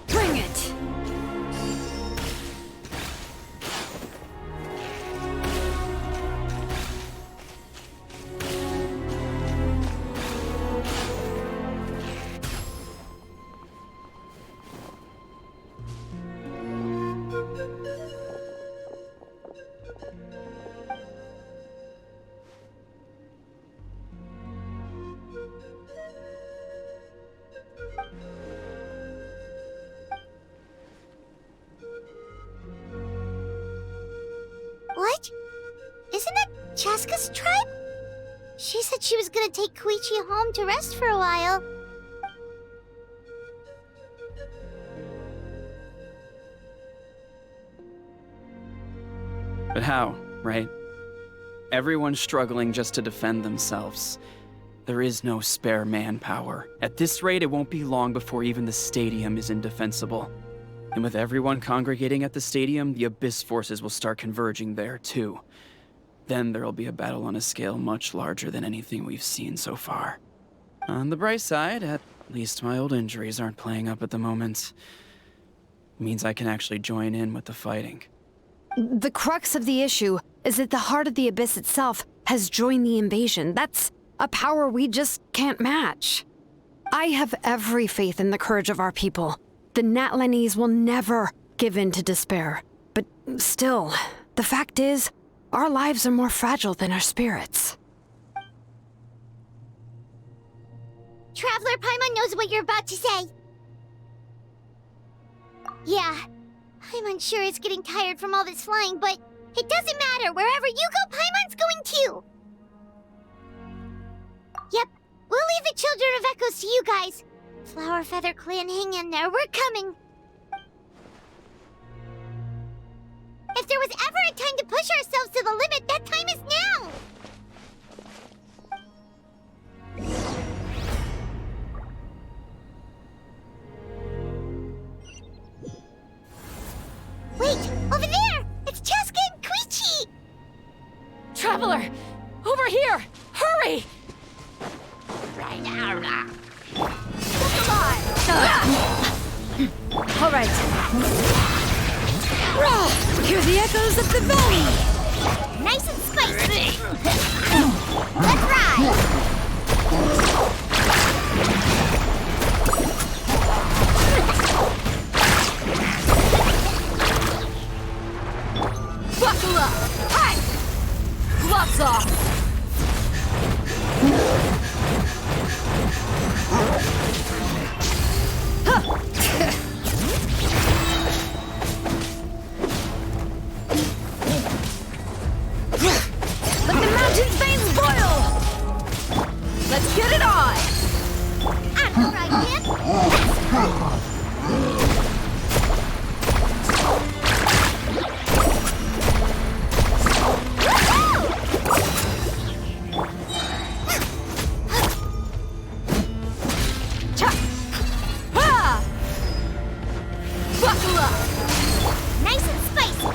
Bring it! What? Isn't that Chaska's tribe? She said she was gonna take Koichi home to rest for a while. But how, right? Everyone's struggling just to defend themselves. There is no spare manpower. At this rate, it won't be long before even the stadium is indefensible. And with everyone congregating at the stadium, the Abyss forces will start converging there, too. Then there'll be a battle on a scale much larger than anything we've seen so far. On the bright side, at least my old injuries aren't playing up at the moment. It means I can actually join in with the fighting. The crux of the issue is that the heart of the Abyss itself has joined the invasion. That's a power we just can't match. I have every faith in the courage of our people. The Natlanese will never give in to despair. But still, the fact is, our lives are more fragile than our spirits. Traveler Paimon knows what you're about to say. Yeah, I'm unsure it's getting tired from all this flying, but it doesn't matter. Wherever you go, Paimon's going too. Yep, we'll leave the Children of Echoes to you guys. Flower Feather Clan, hang in there. We're coming. If there was ever a time to push ourselves to the limit, that time is now. Wait, over there! It's Cheskin! Hear the echoes of the valley! Nice and spicy! Let's ride! Buckle up! Hi! Gloves off! Let the mountain's veins boil! Let's get it on! I'm right here! Buckle up! Nice and spicy!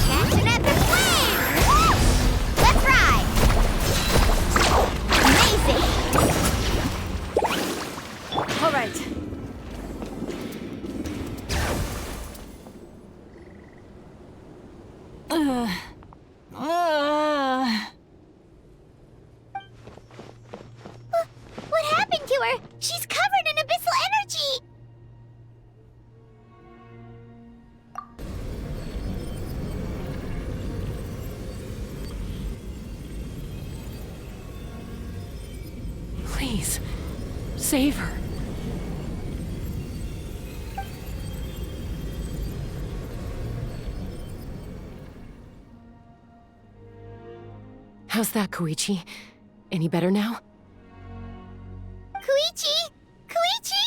Catch an epic flame! Let's ride! Amazing! All right. What happened to her? She's covered in abyssal energy! Please, save her. How's that, Koichi? Any better now? Koichi! Koichi!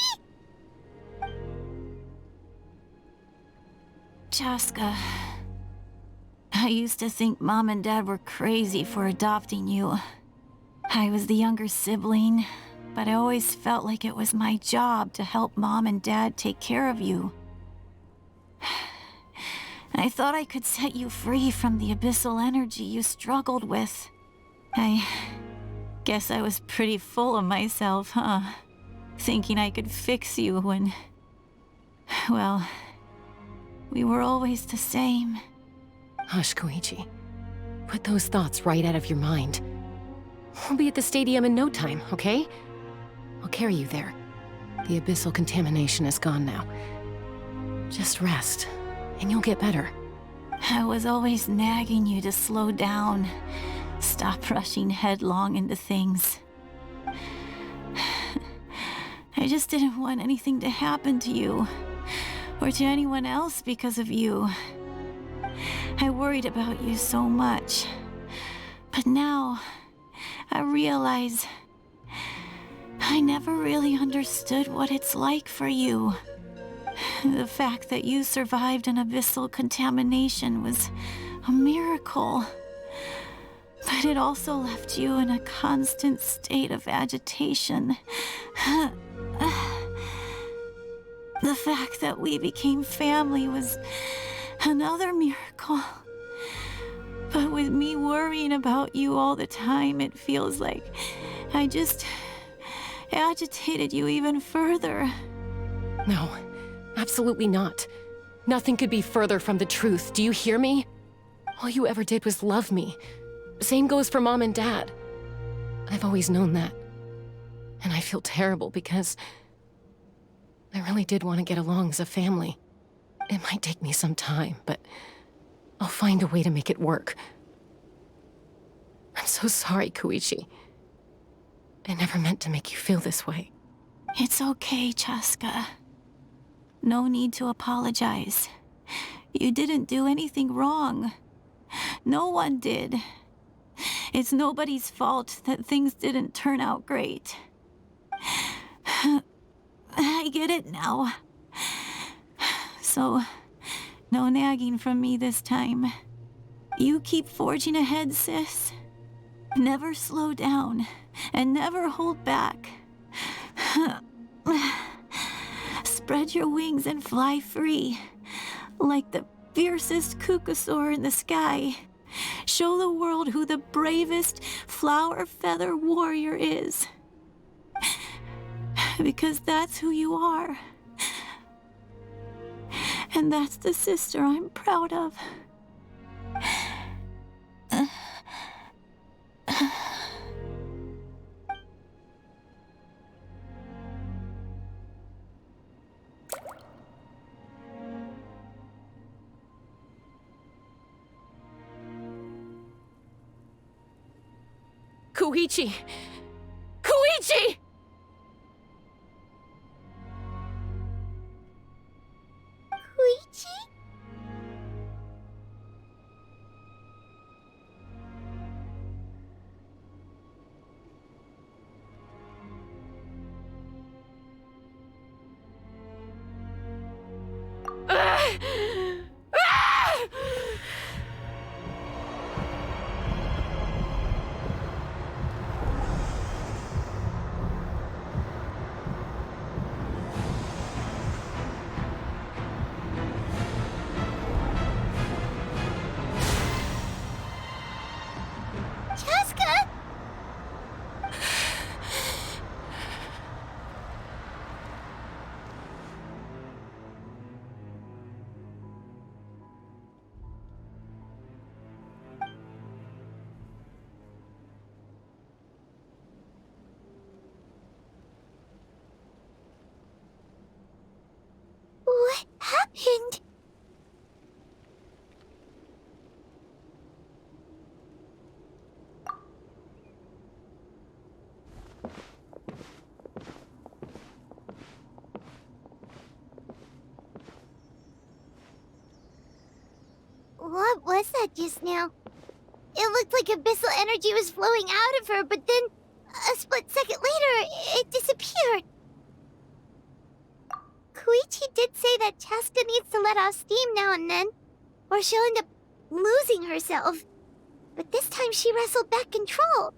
Chaska, I used to think Mom and Dad were crazy for adopting you. I was the younger sibling, but I always felt like it was my job to help Mom and Dad take care of you. I thought I could set you free from the abyssal energy you struggled with. I guess I was pretty full of myself, huh? Thinking I could fix you when... well, we were always the same. Hush, Koichi. Put those thoughts right out of your mind. We'll be at the stadium in no time, okay? I'll carry you there. The abyssal contamination is gone now. Just rest, and you'll get better. I was always nagging you to slow down. Stop rushing headlong into things. I just didn't want anything to happen to you, or to anyone else because of you. I worried about you so much. But now, I realize I never really understood what it's like for you. The fact that you survived an abyssal contamination was a miracle. But it also left you in a constant state of agitation. The fact that we became family was another miracle. But with me worrying about you all the time, it feels like I just agitated you even further. No, absolutely not. Nothing could be further from the truth. Do you hear me? All you ever did was love me. Same goes for Mom and Dad. I've always known that. And I feel terrible because I really did want to get along as a family. It might take me some time, but I'll find a way to make it work. I'm so sorry, Koichi. I never meant to make you feel this way. It's okay, Chaska. No need to apologize. You didn't do anything wrong. No one did. It's nobody's fault that things didn't turn out great. I get it now. So, no nagging from me this time. You keep forging ahead, sis. Never slow down, and never hold back. Spread your wings and fly free, like the fiercest kukasaur in the sky. Show the world who the bravest flower feather warrior is. Because that's who you are. And that's the sister I'm proud of. Koichi! Koichi! Koichi? Chaska! What happened? What was that just now? It looked like abyssal energy was flowing out of her, but then, a split second later, it disappeared. Koichi did say that Chaska needs to let off steam now and then, or she'll end up losing herself. But this time she wrestled back control.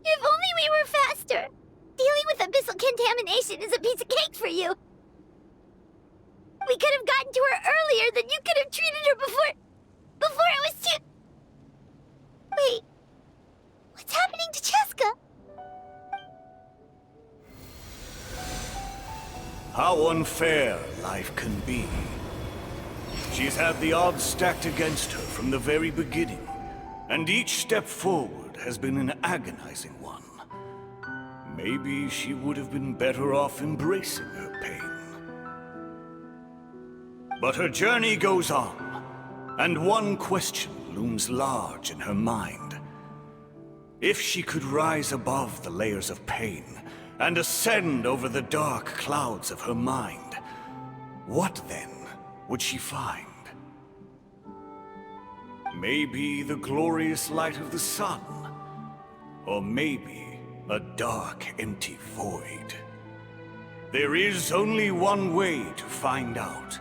If only we were faster! Dealing with abyssal contamination is a piece of cake for you. We could have gotten to her earlier, then you could have treated her before it was too... Wait, what's happening to Chaska? How unfair life can be. She's had the odds stacked against her from the very beginning, and each step forward has been an agonizing one. Maybe she would have been better off embracing her pain. But her journey goes on, and one question looms large in her mind. If she could rise above the layers of pain and ascend over the dark clouds of her mind, what then would she find? Maybe the glorious light of the sun, or maybe a dark, empty void. There is only one way to find out.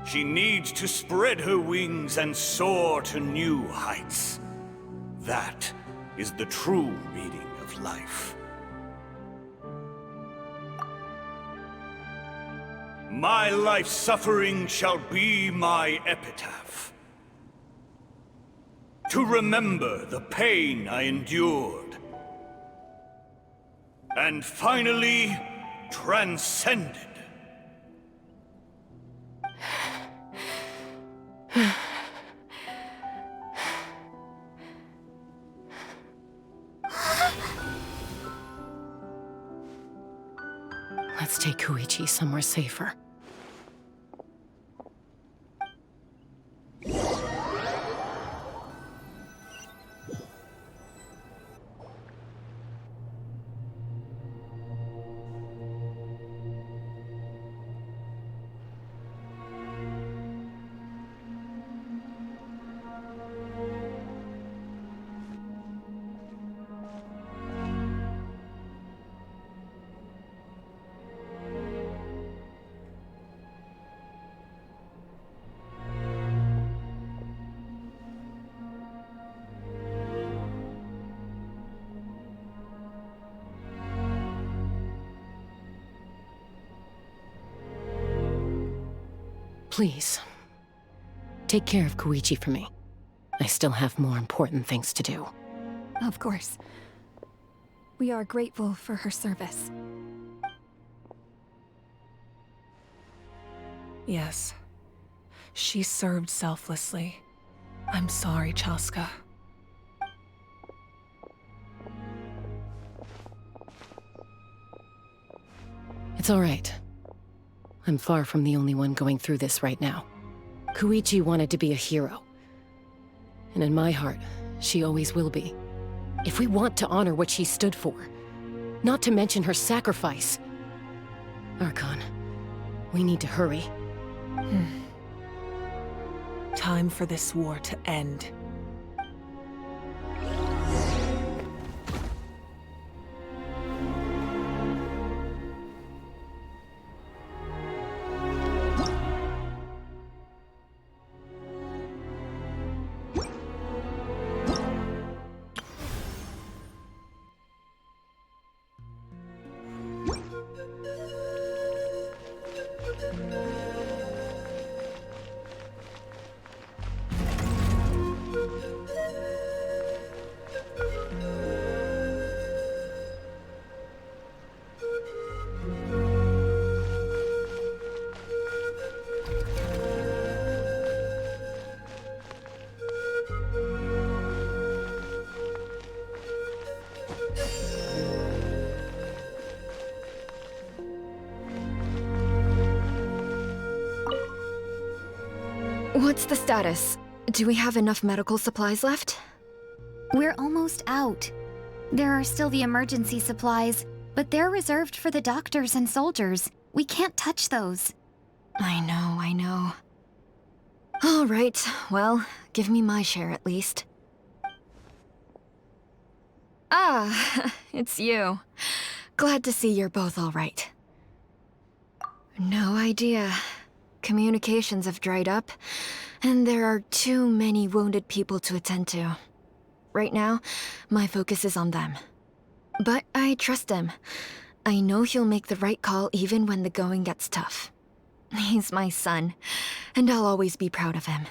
She needs to spread her wings and soar to new heights. That is the true meaning of life. My life's suffering shall be my epitaph. To remember the pain I endured. And finally, transcended. Let's take Koichi somewhere safer. Please, take care of Koichi for me. I still have more important things to do. Of course. We are grateful for her service. Yes. She served selflessly. I'm sorry, Chaska. It's all right. I'm far from the only one going through this right now. Koichi wanted to be a hero. And in my heart, she always will be. If we want to honor what she stood for, not to mention her sacrifice. Archon, we need to hurry. Time for this war to end. What's the status? Do we have enough medical supplies left? We're almost out. There are still the emergency supplies, but they're reserved for the doctors and soldiers. We can't touch those. I know. All right, well, give me my share at least. Ah, it's you. Glad to see you're both all right. No idea. Communications have dried up, and there are too many wounded people to attend to. Right now, my focus is on them. But I trust him. I know he'll make the right call even when the going gets tough. He's my son, and I'll always be proud of him.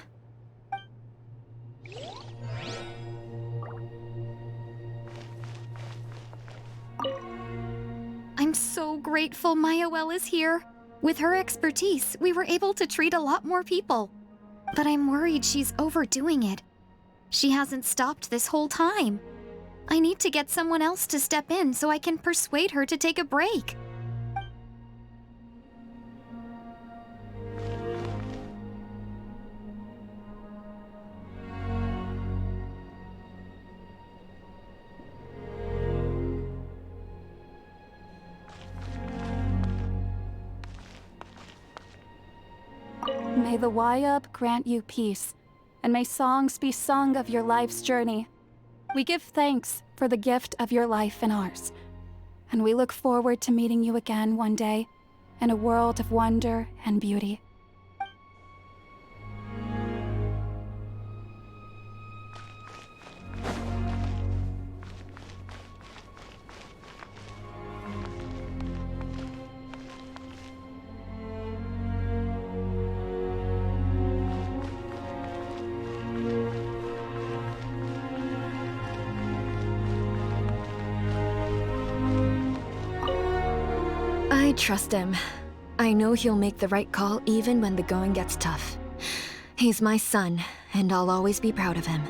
I'm so grateful Mayoel is here. With her expertise, we were able to treat a lot more people. But I'm worried she's overdoing it. She hasn't stopped this whole time. I need to get someone else to step in so I can persuade her to take a break. May the Wayub grant you peace, and may songs be sung of your life's journey. We give thanks for the gift of your life and ours, and we look forward to meeting you again one day in a world of wonder and beauty. I trust him. I know he'll make the right call even when the going gets tough. He's my son, and I'll always be proud of him.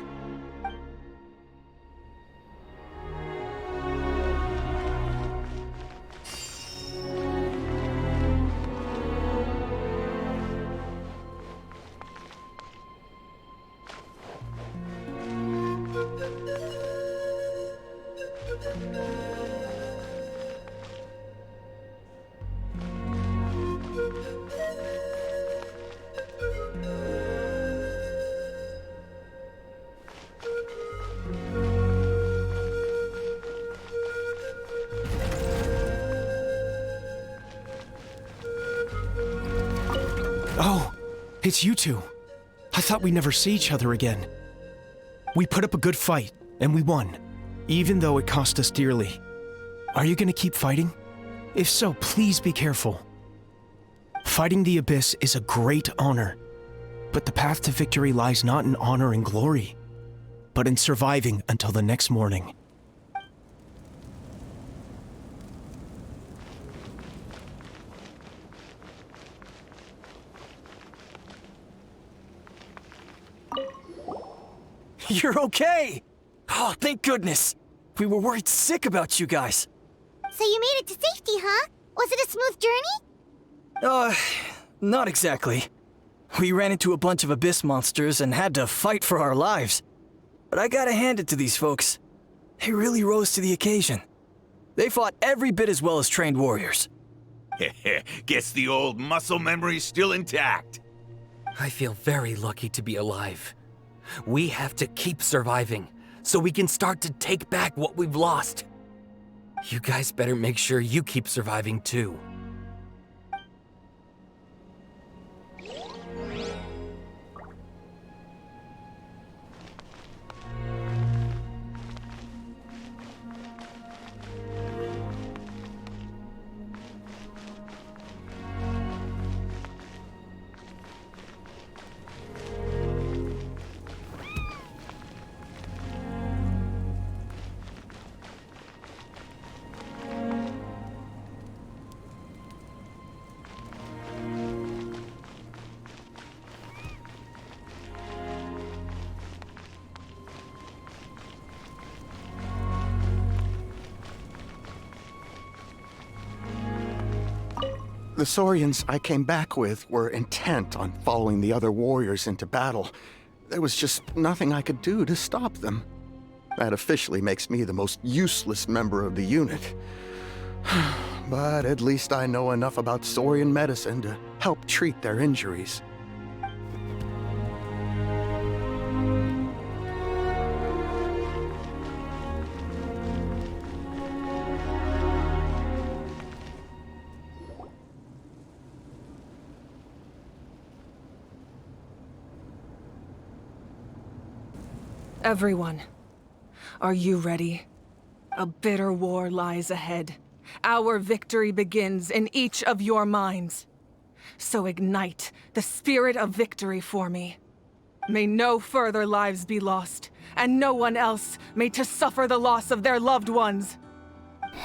Oh, it's you two. I thought we'd never see each other again. We put up a good fight, and we won, even though it cost us dearly. Are you gonna keep fighting? If so, please be careful. Fighting the Abyss is a great honor, but the path to victory lies not in honor and glory, but in surviving until the next morning. You're okay! Oh, thank goodness! We were worried sick about you guys. So you made it to safety, huh? Was it a smooth journey? Not exactly. We ran into a bunch of abyss monsters and had to fight for our lives. But I gotta hand it to these folks. They really rose to the occasion. They fought every bit as well as trained warriors. Guess the old muscle memory's still intact. I feel very lucky to be alive. We have to keep surviving, so we can start to take back what we've lost. You guys better make sure you keep surviving too. The Saurians I came back with were intent on following the other warriors into battle. There was just nothing I could do to stop them. That officially makes me the most useless member of the unit. But at least I know enough about Saurian medicine to help treat their injuries. Everyone, are you ready? A bitter war lies ahead. Our victory begins in each of your minds. So ignite the spirit of victory for me. May no further lives be lost, and no one else may to suffer the loss of their loved ones.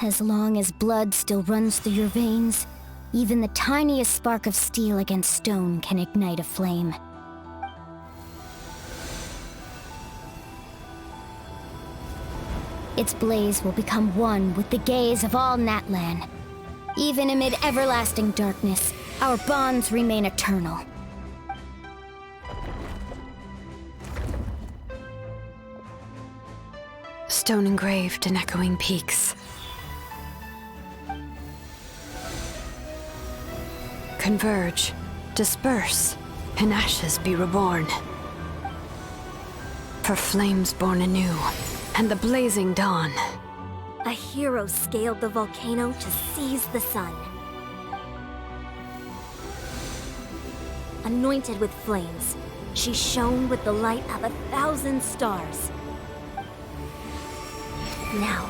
As long as blood still runs through your veins, even the tiniest spark of steel against stone can ignite a flame. Its blaze will become one with the gaze of all Natlan. Even amid everlasting darkness, our bonds remain eternal. Stone engraved in echoing peaks. Converge, disperse, in ashes be reborn. For flames born anew, and the blazing dawn. A hero scaled the volcano to seize the sun. Anointed with flames, she shone with the light of 1,000 stars. Now,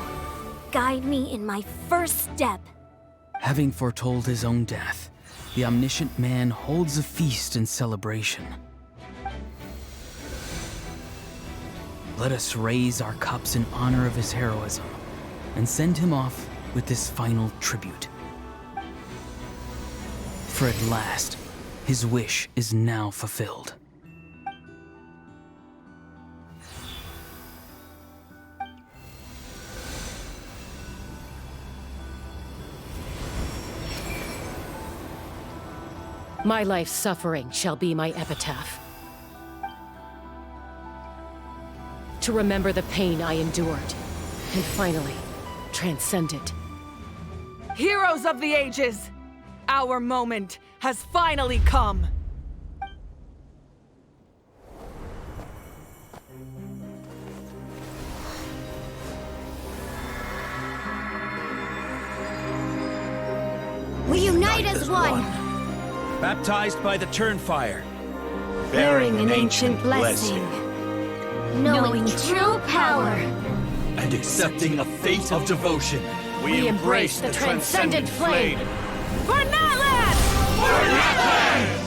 guide me in my first step. Having foretold his own death, the omniscient man holds a feast in celebration. Let us raise our cups in honor of his heroism and send him off with this final tribute. For at last, his wish is now fulfilled. My life's suffering shall be my epitaph. To remember the pain I endured, and finally, transcend it. Heroes of the ages! Our moment has finally come! We unite as one! Baptized by the Turnfire. Bearing an ancient blessing. Knowing true power. And accepting a fate of devotion. We embrace the transcendent flame. For Natlan! For Natlan!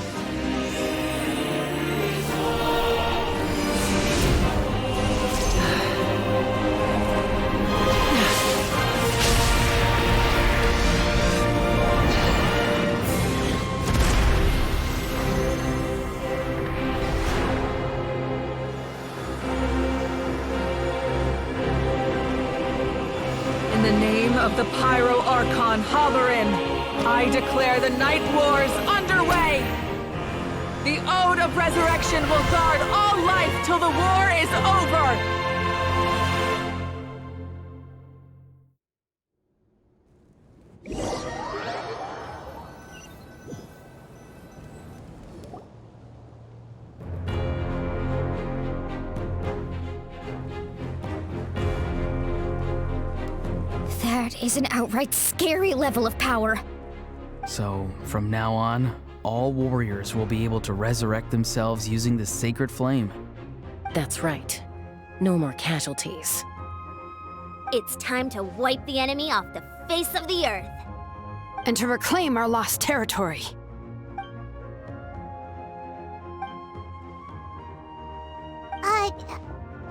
the Pyro Archon Hoverin, I declare the Night Wars underway! The Ode of Resurrection will guard all life till the war is over! That is an outright scary level of power. So, from now on, all warriors will be able to resurrect themselves using the sacred flame. That's right. No more casualties. It's time to wipe the enemy off the face of the earth. And to reclaim our lost territory.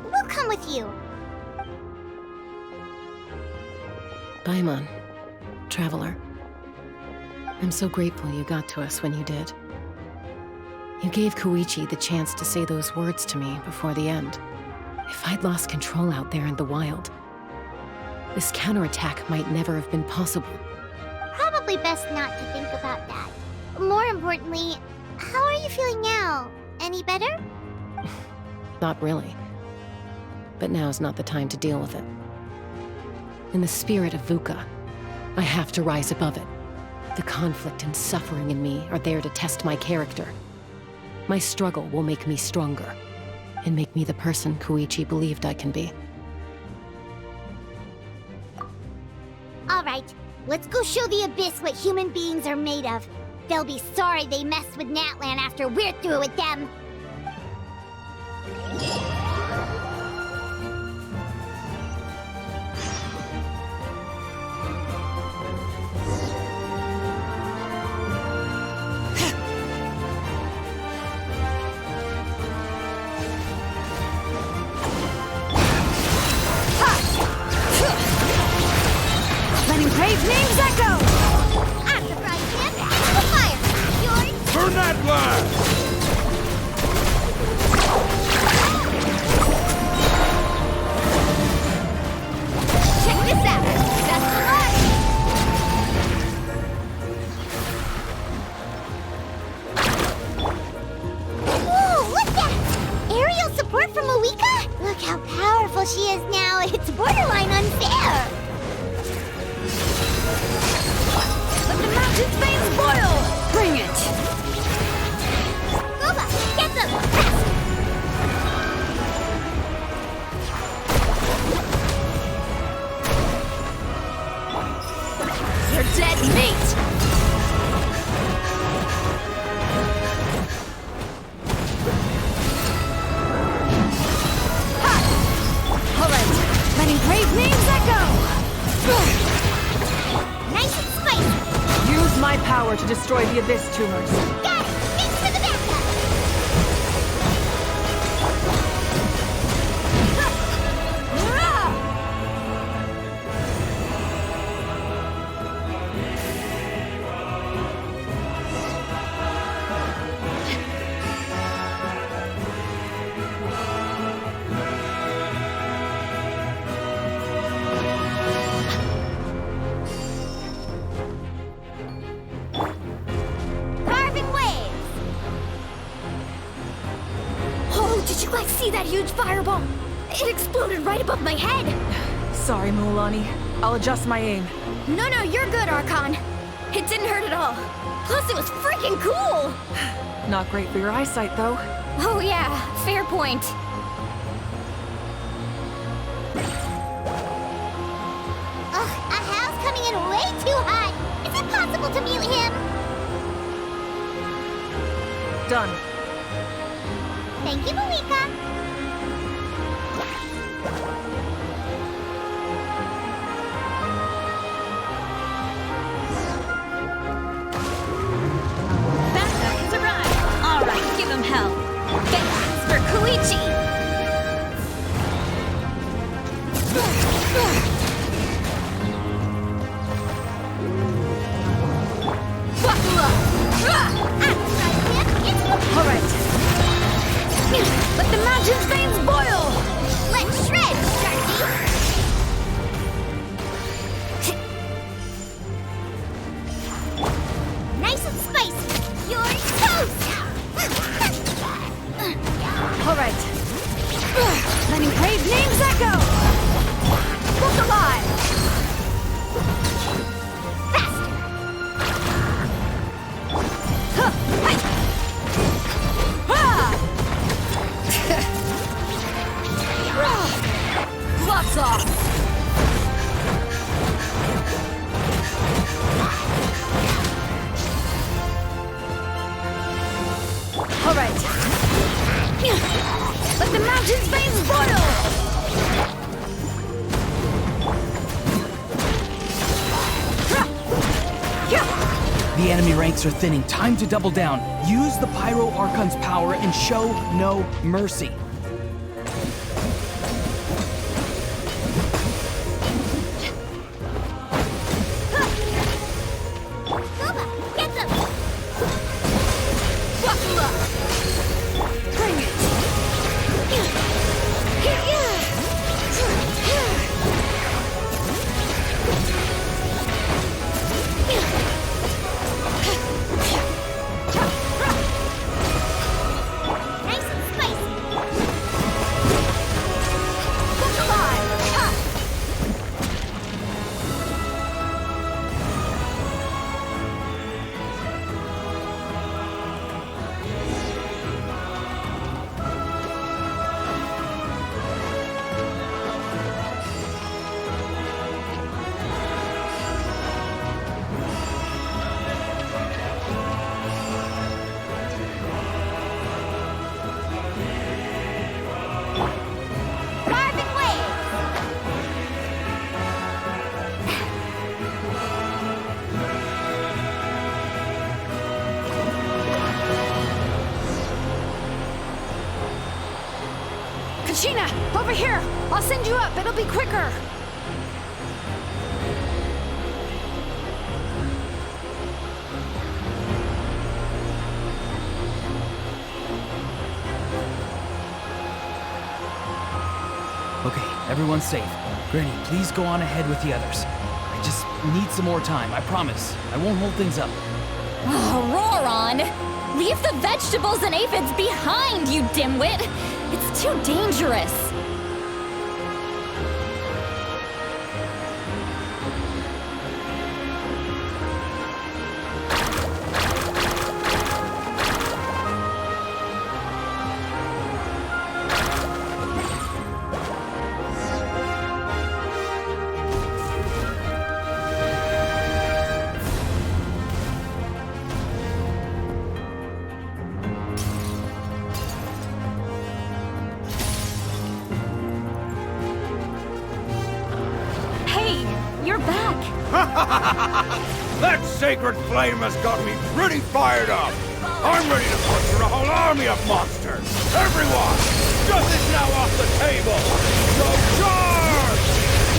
We'll come with you. Paimon, Traveler. I'm so grateful you got to us when you did. You gave Koichi the chance to say those words to me before the end. If I'd lost control out there in the wild, this counterattack might never have been possible. Probably best not to think about that. More importantly, how are you feeling now? Any better? Not really. But now's not the time to deal with it. In the spirit of VUCA, I have to rise above it. The conflict and suffering in me are there to test my character. My struggle will make me stronger, and make me the person Koichi believed I can be. All right, let's go show the Abyss what human beings are made of. They'll be sorry they messed with Natlan after we're through with them. Letting brave names echo! I'm the frying pan, the fire! Yours? For Natlan! Check this out! Best of luck! Whoa, what's that? Aerial support from Awika? Look how powerful she is now. It's borderline unfair. Let the mountain's veins boil! Bring it! Boba, get them! Fast! You're dead, mate! All right, letting brave names echo! Nice and spicy! Use my power to destroy the Abyss tumors. Got it! Thanks for the backup! Carving waves! Oh, did you guys see that huge fireball? It exploded right above my head! Sorry, Mulan. I'll adjust my aim. No, you're good, Archon. It didn't hurt at all. Plus, it was freaking cool! Not great for your eyesight, though. Oh yeah, fair point. Ugh, a howl's coming in way too hot! Is it possible to mute him? Done. Thank you, Malika. Backup has arrived. All right, give him hell. Vengeance for Koichi. Buckle up! I'm the frying pan, it's All right. Let the magic The enemy ranks are thinning. Time to double down. Use the Pyro Archon's power and show no mercy. Kachina, over here! I'll send you up, it'll be quicker! Okay, everyone's safe. Granny, please go on ahead with the others. I just need some more time, I promise. I won't hold things up. Oh, roar on! Leave the vegetables and aphids behind, you dimwit! It's too dangerous! That sacred flame has got me pretty fired up. I'm ready to butcher a whole army of monsters. Everyone, nothing's now off the table. So charge!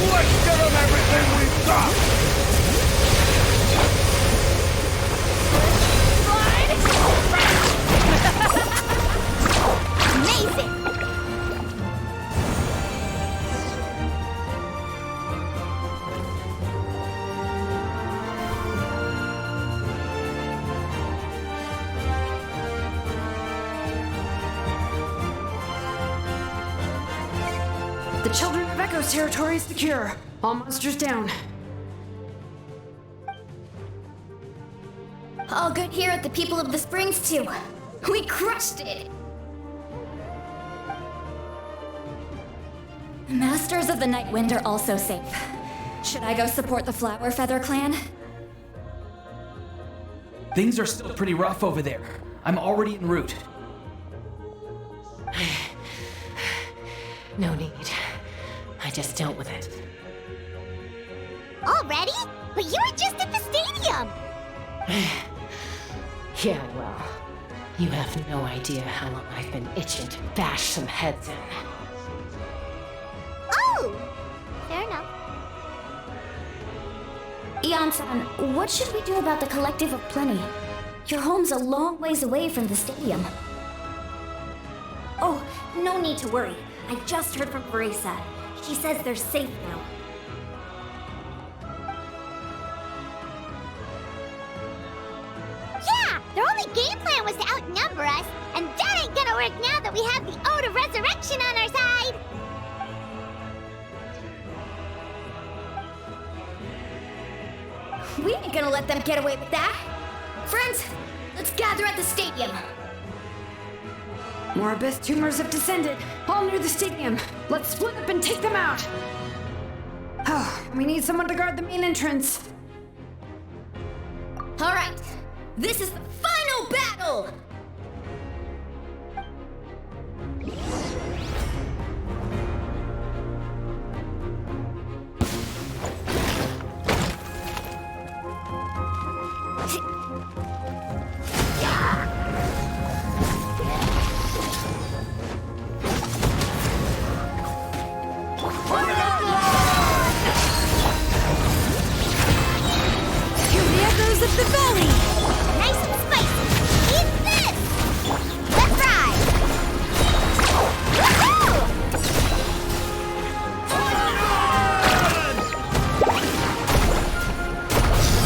Let's give them everything we've got. Amazing! The Children of Echo's territory is secure. All monsters down. All good here at the People of the Springs, too. We crushed it! Masters of the Night Wind are also safe. Should I go support the Flower Feather clan? Things are still pretty rough over there. I'm already en route. No need. I just dealt with it. Already? But you were just at the stadium! Yeah, well, you have no idea how long I've been itching to bash some heads in. Oh! Fair enough. Ian-san, what should we do about the Collective of Plenty? Your home's a long ways away from the stadium. Oh, no need to worry. I just heard from Marisa. She says they're safe now. Yeah! Their only game plan was to outnumber us, and that ain't gonna work now that we have the Ode of Resurrection on our side! We ain't gonna let them get away with that. Friends, let's gather at the stadium. More abyss tumors have descended, all near the stadium. Let's split up and take them out. Oh, we need someone to guard the main entrance. All right, this is the final battle! Of the valley! Nice and spicy! Eat this! Let's ride! Woohoo!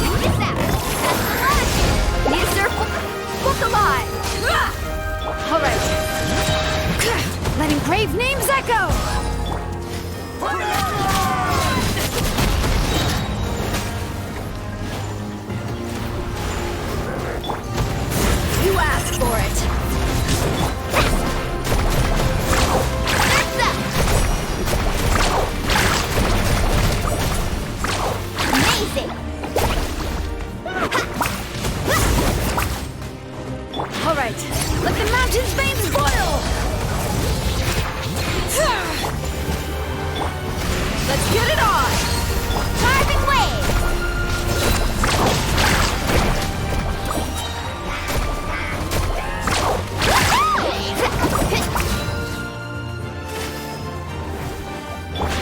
Check this out! That's the launch! These are book alive! Alright. Letting brave names echo! You asked for it. Amazing. All right, let the mountain's veins boil. Let's get it on. Carving wave.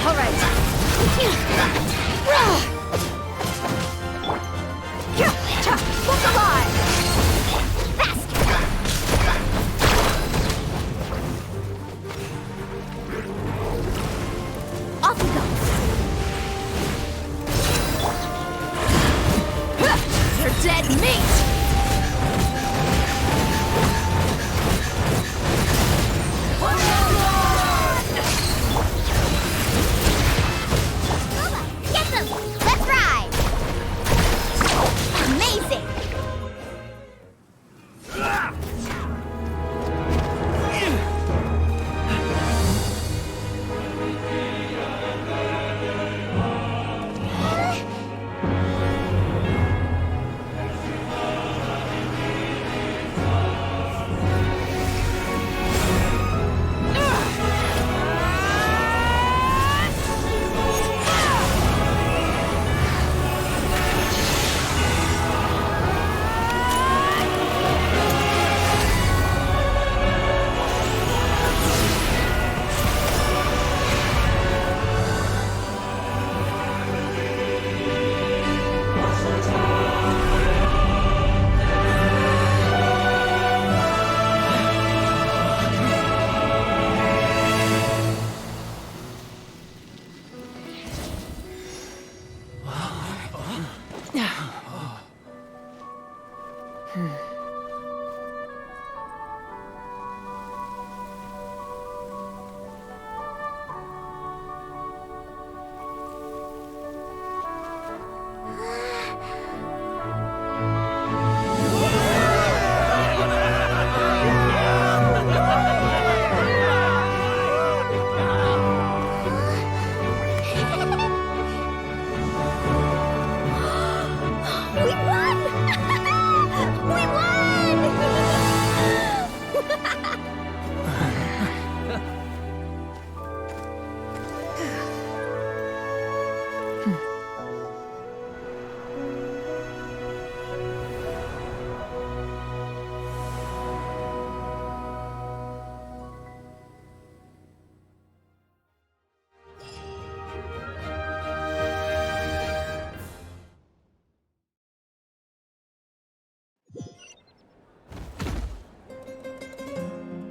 All right. Book alive! Faster! Off we go! You're dead meat! Get them! Let's ride! Amazing!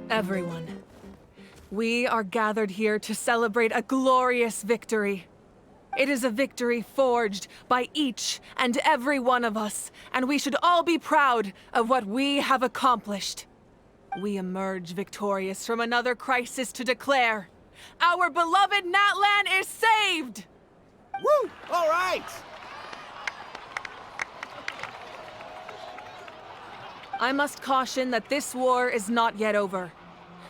Everyone, we are gathered here to celebrate a glorious victory. It is a victory forged by each and every one of us, and we should all be proud of what we have accomplished. We emerge victorious from another crisis to declare, our beloved Natlan is saved! Woo! All right! I must caution that this war is not yet over.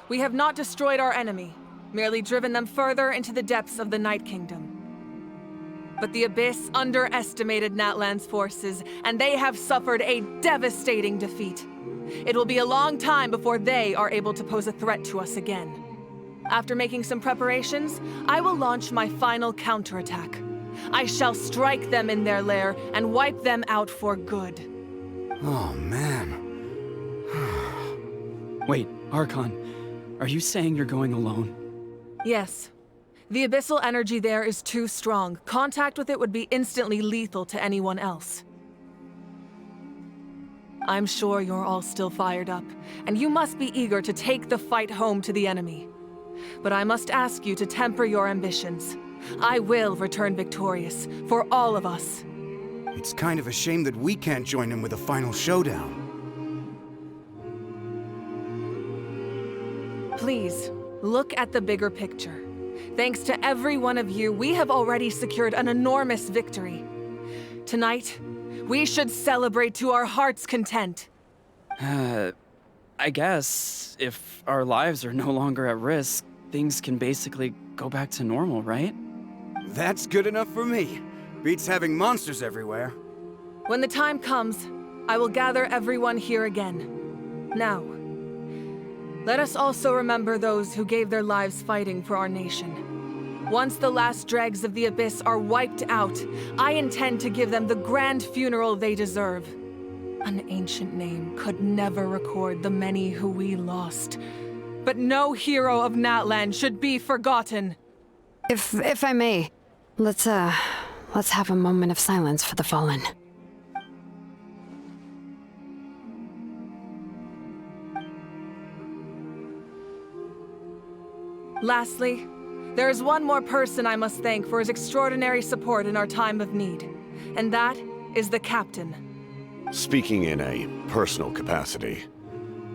We have not destroyed our enemy, merely driven them further into the depths of the Night Kingdom. But the Abyss underestimated Natlan's forces, and they have suffered a devastating defeat. It will be a long time before they are able to pose a threat to us again. After making some preparations, I will launch my final counterattack. I shall strike them in their lair and wipe them out for good. Oh, man. Wait, Archon, are you saying you're going alone? Yes. The abyssal energy there is too strong. Contact with it would be instantly lethal to anyone else. I'm sure you're all still fired up, and you must be eager to take the fight home to the enemy. But I must ask you to temper your ambitions. I will return victorious, for all of us. It's kind of a shame that we can't join him with a final showdown. Please, look at the bigger picture. Thanks to every one of you, we have already secured an enormous victory. Tonight, we should celebrate to our heart's content. I guess if our lives are no longer at risk, things can basically go back to normal, right? That's good enough for me. Beats having monsters everywhere. When the time comes, I will gather everyone here again. Now, let us also remember those who gave their lives fighting for our nation. Once the last dregs of the Abyss are wiped out, I intend to give them the grand funeral they deserve. An ancient name could never record the many who we lost. But no hero of Natlan should be forgotten. If I may, let's have a moment of silence for the fallen. Lastly, there is one more person I must thank for his extraordinary support in our time of need, and that is the Captain. Speaking in a personal capacity,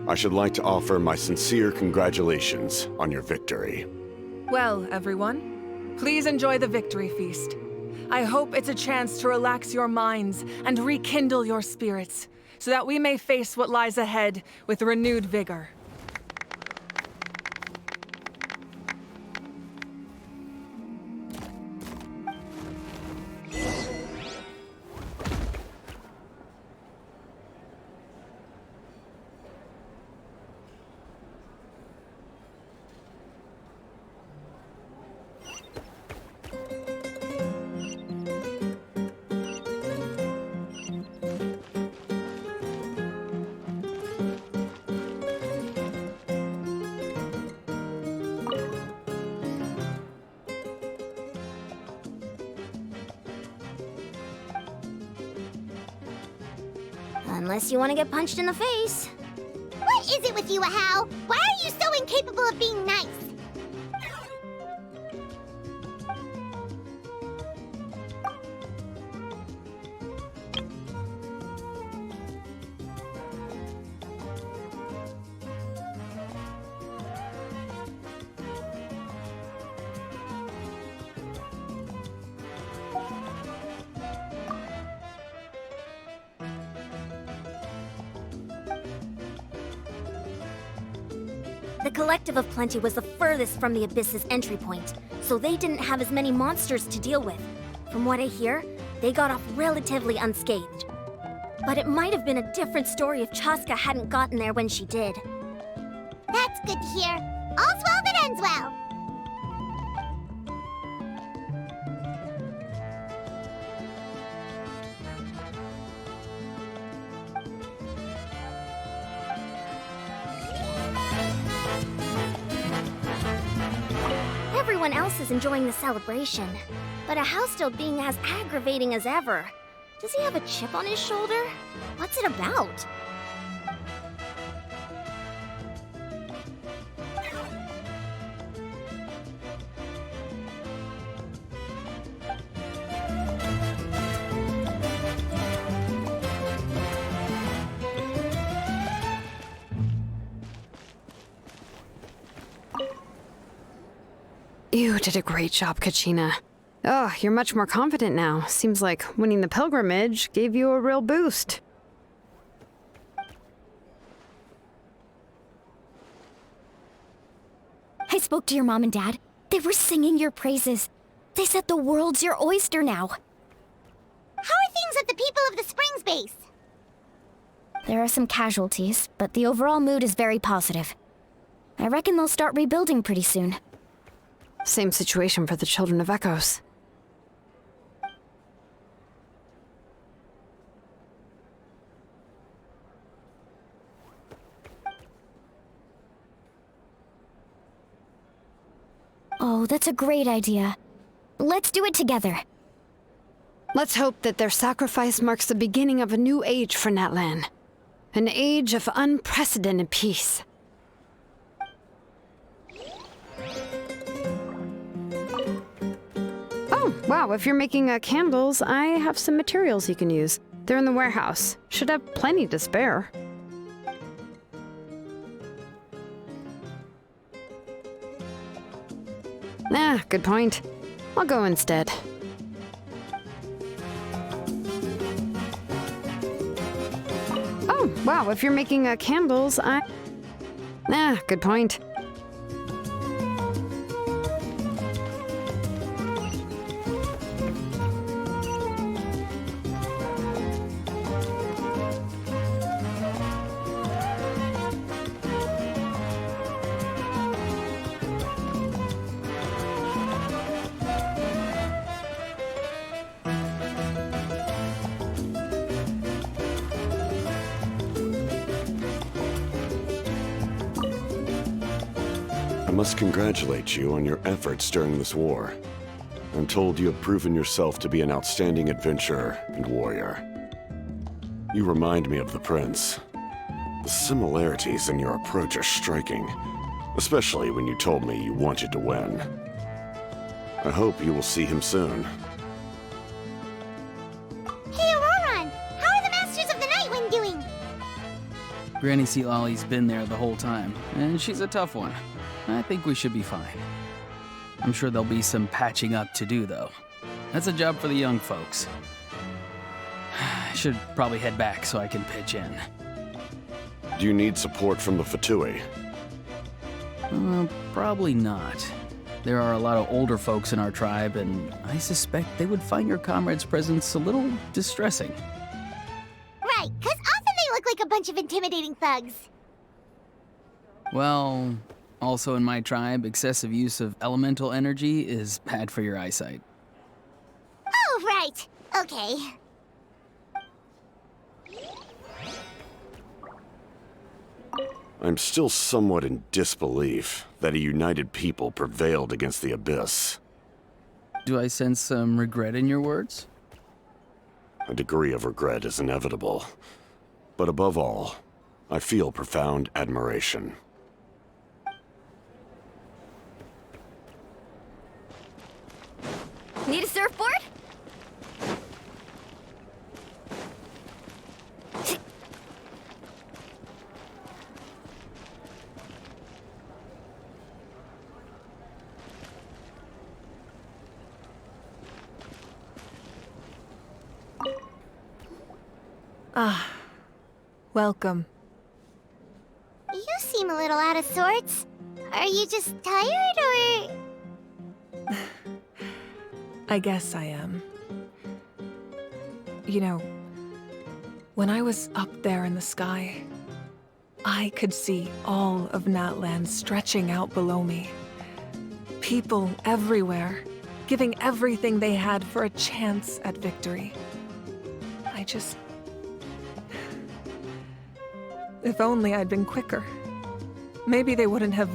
I should like to offer my sincere congratulations on your victory. Well, everyone, please enjoy the victory feast. I hope it's a chance to relax your minds and rekindle your spirits, so that we may face what lies ahead with renewed vigor. Unless you want to get punched in the face. What is it with you, Ahau? Why are you so incapable of being nice? The Collective of Plenty was the furthest from the Abyss's entry point, so they didn't have as many monsters to deal with. From what I hear, they got off relatively unscathed. But it might have been a different story if Chaska hadn't gotten there when she did. That's good to hear. All's well that ends well. Everyone else is enjoying the celebration, but Ahau's still being as aggravating as ever. Does he have a chip on his shoulder? What's it about? You did a great job, Kachina. Oh, you're much more confident now. Seems like winning the pilgrimage gave you a real boost. I spoke to your mom and dad. They were singing your praises. They said the world's your oyster now. How are things at the People of the Springs base? There are some casualties, but the overall mood is very positive. I reckon they'll start rebuilding pretty soon. Same situation for the Children of Echoes. Oh, that's a great idea. Let's do it together. Let's hope that their sacrifice marks the beginning of a new age for Natlan. An age of unprecedented peace. Oh, wow, if you're making candles, I have some materials you can use. They're in the warehouse. Should have plenty to spare. Ah, good point. I'll go instead. Oh, wow, if you're making candles, Ah, good point. I must congratulate you on your efforts during this war. I'm told you have proven yourself to be an outstanding adventurer and warrior. You remind me of the Prince. The similarities in your approach are striking, especially when you told me you wanted to win. I hope you will see him soon. Hey, Auroron! How are the Masters of the Nightwind doing? Granny Sealolly's been there the whole time, and she's a tough one. I think we should be fine. I'm sure there'll be some patching up to do, though. That's a job for the young folks. I should probably head back so I can pitch in. Do you need support from the Fatui? Probably not. There are a lot of older folks in our tribe, and I suspect they would find your comrade's presence a little distressing. Right, because often they look like a bunch of intimidating thugs. Well, also in my tribe, excessive use of elemental energy is bad for your eyesight. Oh, right. Okay. I'm still somewhat in disbelief that a united people prevailed against the Abyss. Do I sense some regret in your words? A degree of regret is inevitable. But above all, I feel profound admiration. Need a surfboard? Ah, welcome. You seem a little out of sorts. Are you just tired, or...? I guess I am. You know, when I was up there in the sky, I could see all of Natlan stretching out below me. People everywhere, giving everything they had for a chance at victory. If only I'd been quicker. Maybe they wouldn't have...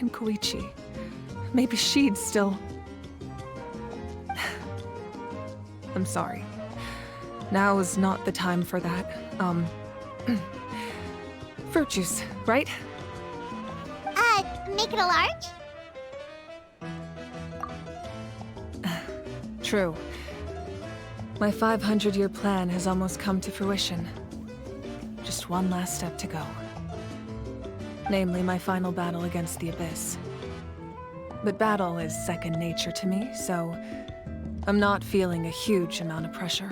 And Koichi. Maybe she'd still... I'm sorry. Now is not the time for that. Fruit juice, right? Make it a large? True. My 500-year plan has almost come to fruition. Just one last step to go. Namely, my final battle against the Abyss. But battle is second nature to me, so I'm not feeling a huge amount of pressure.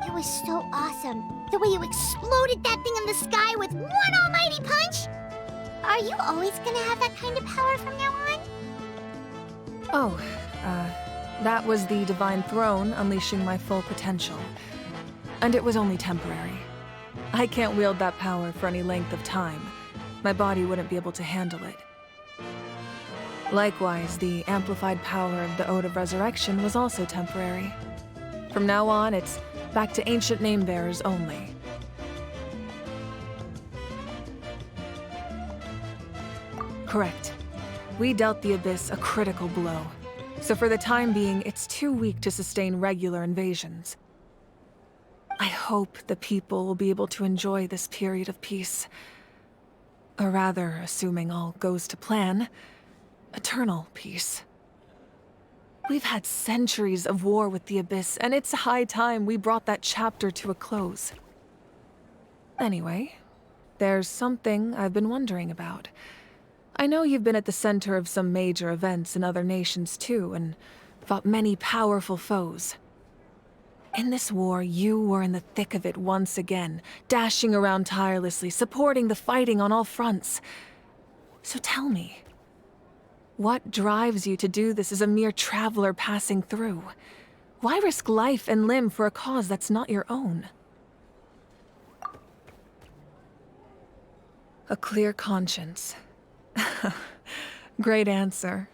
It was so awesome. The way you exploded that thing in the sky with one almighty punch! Are you always gonna have that kind of power from now on? Oh, that was the Divine Throne unleashing my full potential. And it was only temporary. I can't wield that power for any length of time. My body wouldn't be able to handle it. Likewise, the amplified power of the Ode of Resurrection was also temporary. From now on, it's back to ancient name-bearers only. Correct. We dealt the Abyss a critical blow, so for the time being, it's too weak to sustain regular invasions. I hope the people will be able to enjoy this period of peace. Or rather, assuming all goes to plan, eternal peace. We've had centuries of war with the Abyss, and it's high time we brought that chapter to a close. Anyway, there's something I've been wondering about. I know you've been at the center of some major events in other nations too, and fought many powerful foes. In this war, you were in the thick of it once again, dashing around tirelessly, supporting the fighting on all fronts. So tell me, what drives you to do this as a mere traveler passing through? Why risk life and limb for a cause that's not your own? A clear conscience. Great answer.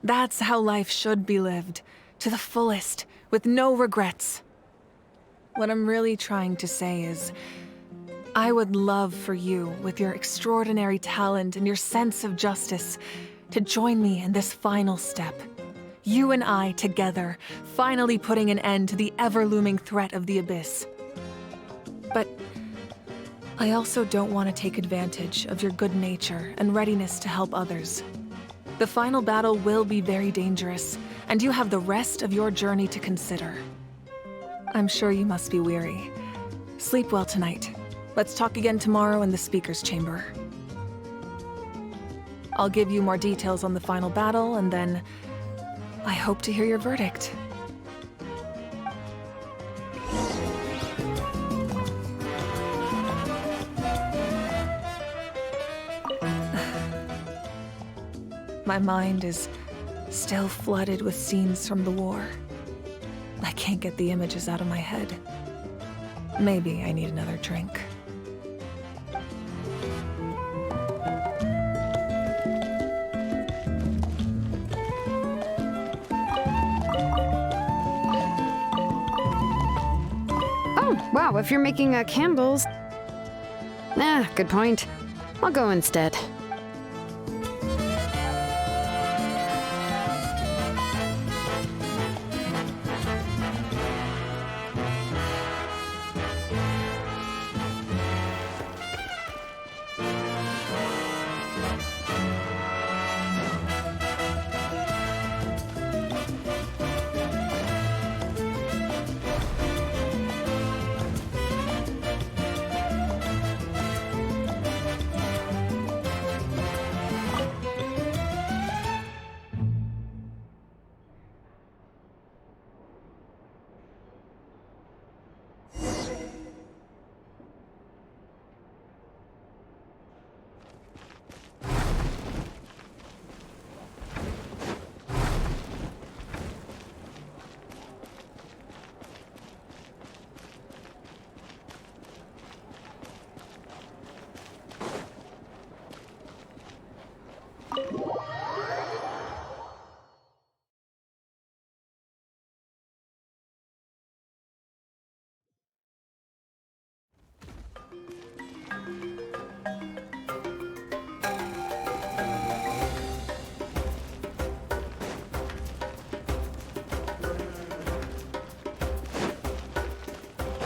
That's how life should be lived, to the fullest, with no regrets. What I'm really trying to say is, I would love for you, with your extraordinary talent and your sense of justice, to join me in this final step. You and I together, finally putting an end to the ever-looming threat of the Abyss. But I also don't want to take advantage of your good nature and readiness to help others. The final battle will be very dangerous, and you have the rest of your journey to consider. I'm sure you must be weary. Sleep well tonight. Let's talk again tomorrow in the speaker's chamber. I'll give you more details on the final battle, and then I hope to hear your verdict. My mind is still flooded with scenes from the war. I can't get the images out of my head. Maybe I need another drink. Oh, wow, if you're making candles... good point. I'll go instead.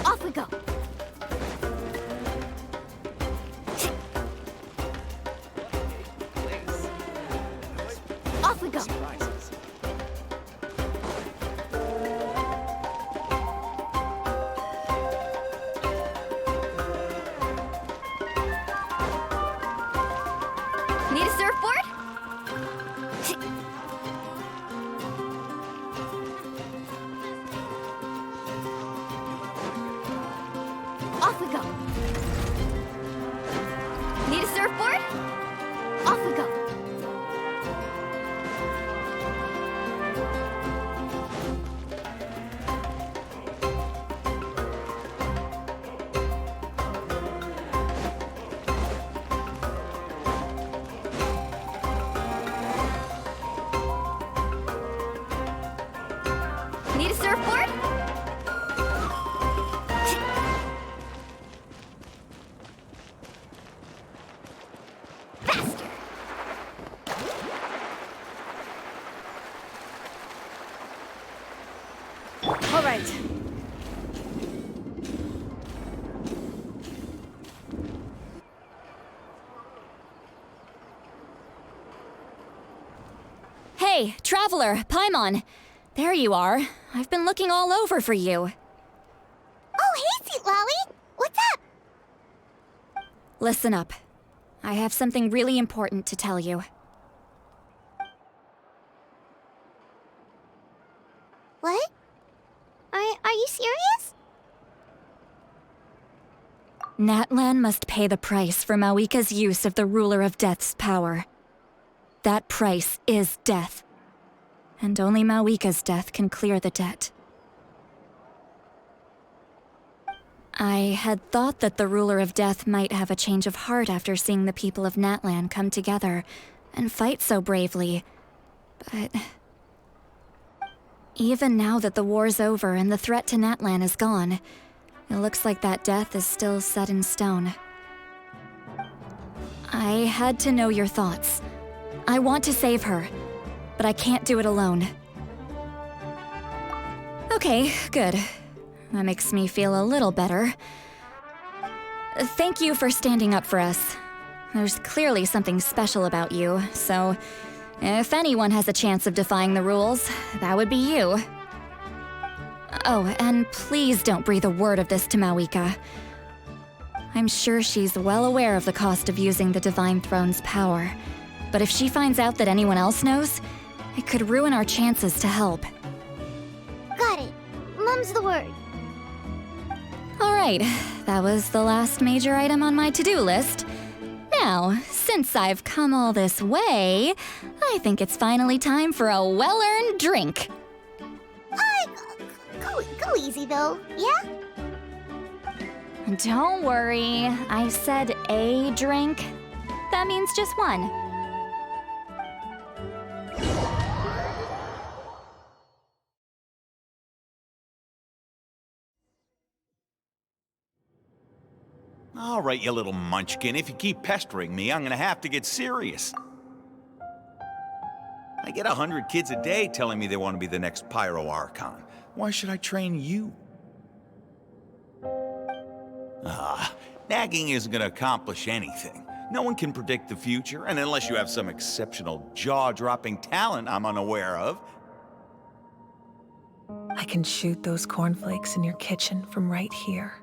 Off we go. Off we go. Need a surfboard? Off we go. Need a surfboard? Off we go. Need a surfboard? Hey, Traveler, Paimon. There you are. I've been looking all over for you. Oh, hey, Sweet Lolly! What's up? Listen up. I have something really important to tell you. What? Are you serious? Natlan must pay the price for Mawika's use of the Ruler of Death's power. That price is death. And only Mawika's death can clear the debt. I had thought that the Ruler of Death might have a change of heart after seeing the people of Natlan come together and fight so bravely, but... even now that the war's over and the threat to Natlan is gone, it looks like that death is still set in stone. I had to know your thoughts. I want to save her, but I can't do it alone. Okay, good. That makes me feel a little better. Thank you for standing up for us. There's clearly something special about you, so if anyone has a chance of defying the rules, that would be you. Oh, and please don't breathe a word of this to Mawika. I'm sure she's well aware of the cost of using the Divine Throne's power, but if she finds out that anyone else knows, it could ruin our chances to help. Got it. Mum's the word. Alright, that was the last major item on my to-do list. Now, since I've come all this way, I think it's finally time for a well-earned drink. Go easy, though, yeah? Don't worry, I said a drink. That means just one. All right, you little munchkin. If you keep pestering me, I'm gonna have to get serious. I get 100 kids a day telling me they want to be the next Pyro Archon. Why should I train you? Nagging isn't gonna accomplish anything. No one can predict the future, and unless you have some exceptional jaw-dropping talent I'm unaware of. I can shoot those cornflakes in your kitchen from right here.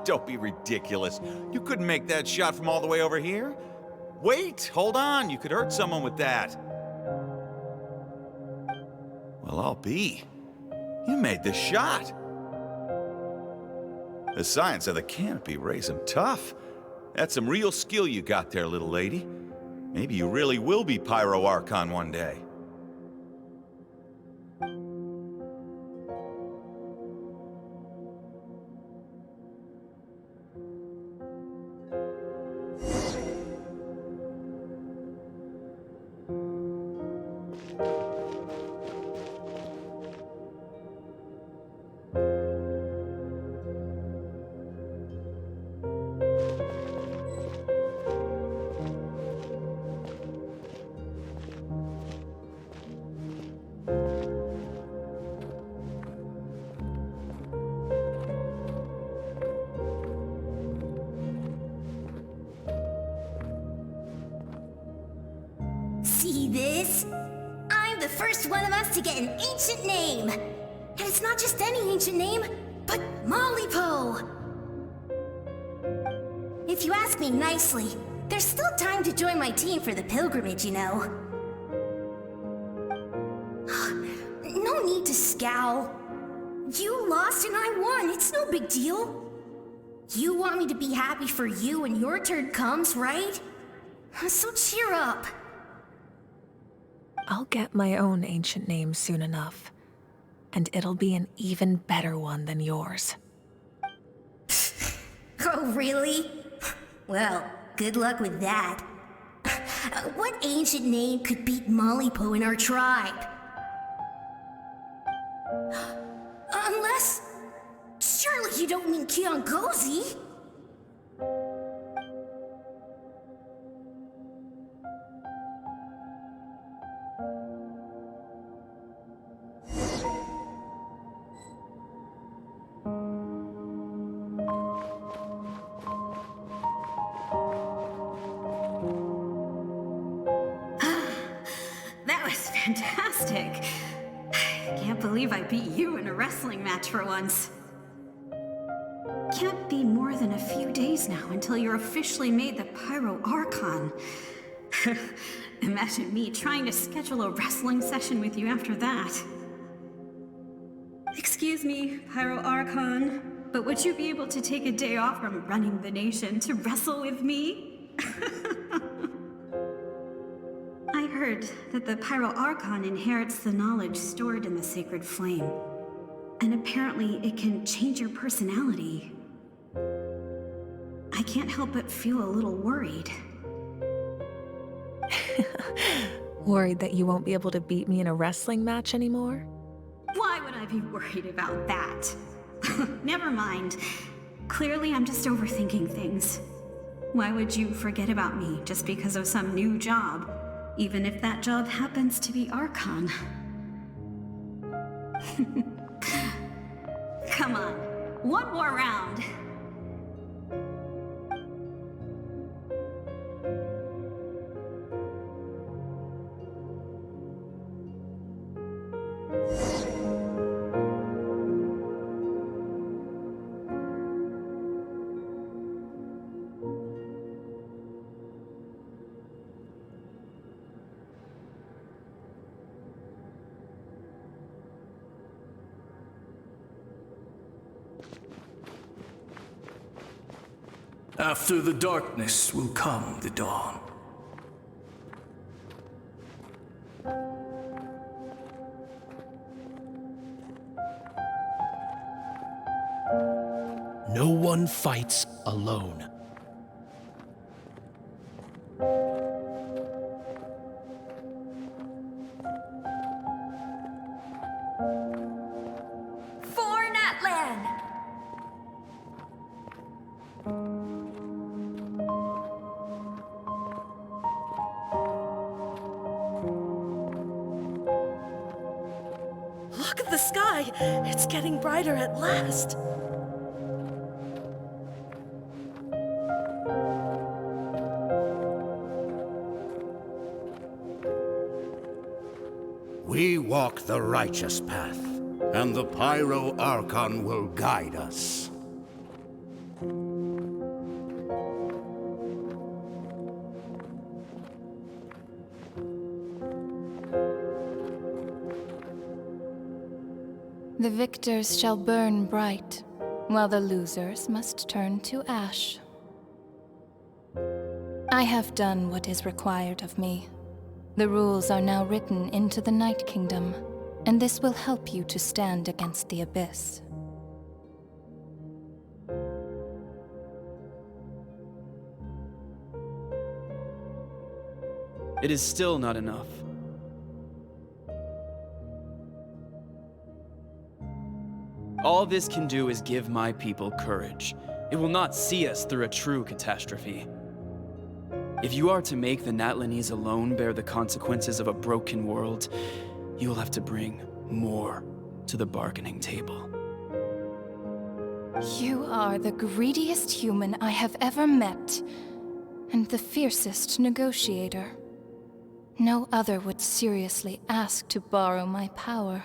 Don't be ridiculous. You couldn't make that shot from all the way over here? Wait, hold on. You could hurt someone with that. Well, I'll be. You made the shot. The science of the canopy rays him tough. That's some real skill you got there, little lady. Maybe you really will be Pyro Archon one day. See this? I'm the first one of us to get an ancient name. And it's not just any ancient name, but Mollypo. If you ask me nicely, there's still time to join my team for the pilgrimage, you know. No need to scowl. You lost and I won, it's no big deal. You want me to be happy for you when your turn comes, right? So cheer up. I'll get my own ancient name soon enough, and it'll be an even better one than yours. Oh, really? Well, good luck with that. What ancient name could beat Mollypo in our tribe? Unless... surely you don't mean Kiangozi? That was believe I beat you in a wrestling match for once. Can't be more than a few days now until you're officially made the Pyro Archon. Imagine me trying to schedule a wrestling session with you after that. Excuse me, Pyro Archon, but would you be able to take a day off from running the nation to wrestle with me? I heard that the Pyro Archon inherits the knowledge stored in the sacred flame. And apparently it can change your personality. I can't help but feel a little worried. Worried that you won't be able to beat me in a wrestling match anymore? Why would I be worried about that? Never mind. Clearly I'm just overthinking things. Why would you forget about me just because of some new job? Even if that job happens to be Archon. Come on, one more round. After the darkness will come the dawn. No one fights alone. For Natlan! Look at the sky! It's getting brighter at last! We walk the righteous path, and the Pyro Archon will guide us. The victors shall burn bright, while the losers must turn to ash. I have done what is required of me. The rules are now written into the Night Kingdom, and this will help you to stand against the Abyss. It is still not enough. All this can do is give my people courage. It will not see us through a true catastrophe. If you are to make the Natlanese alone bear the consequences of a broken world, you will have to bring more to the bargaining table. You are the greediest human I have ever met, and the fiercest negotiator. No other would seriously ask to borrow my power.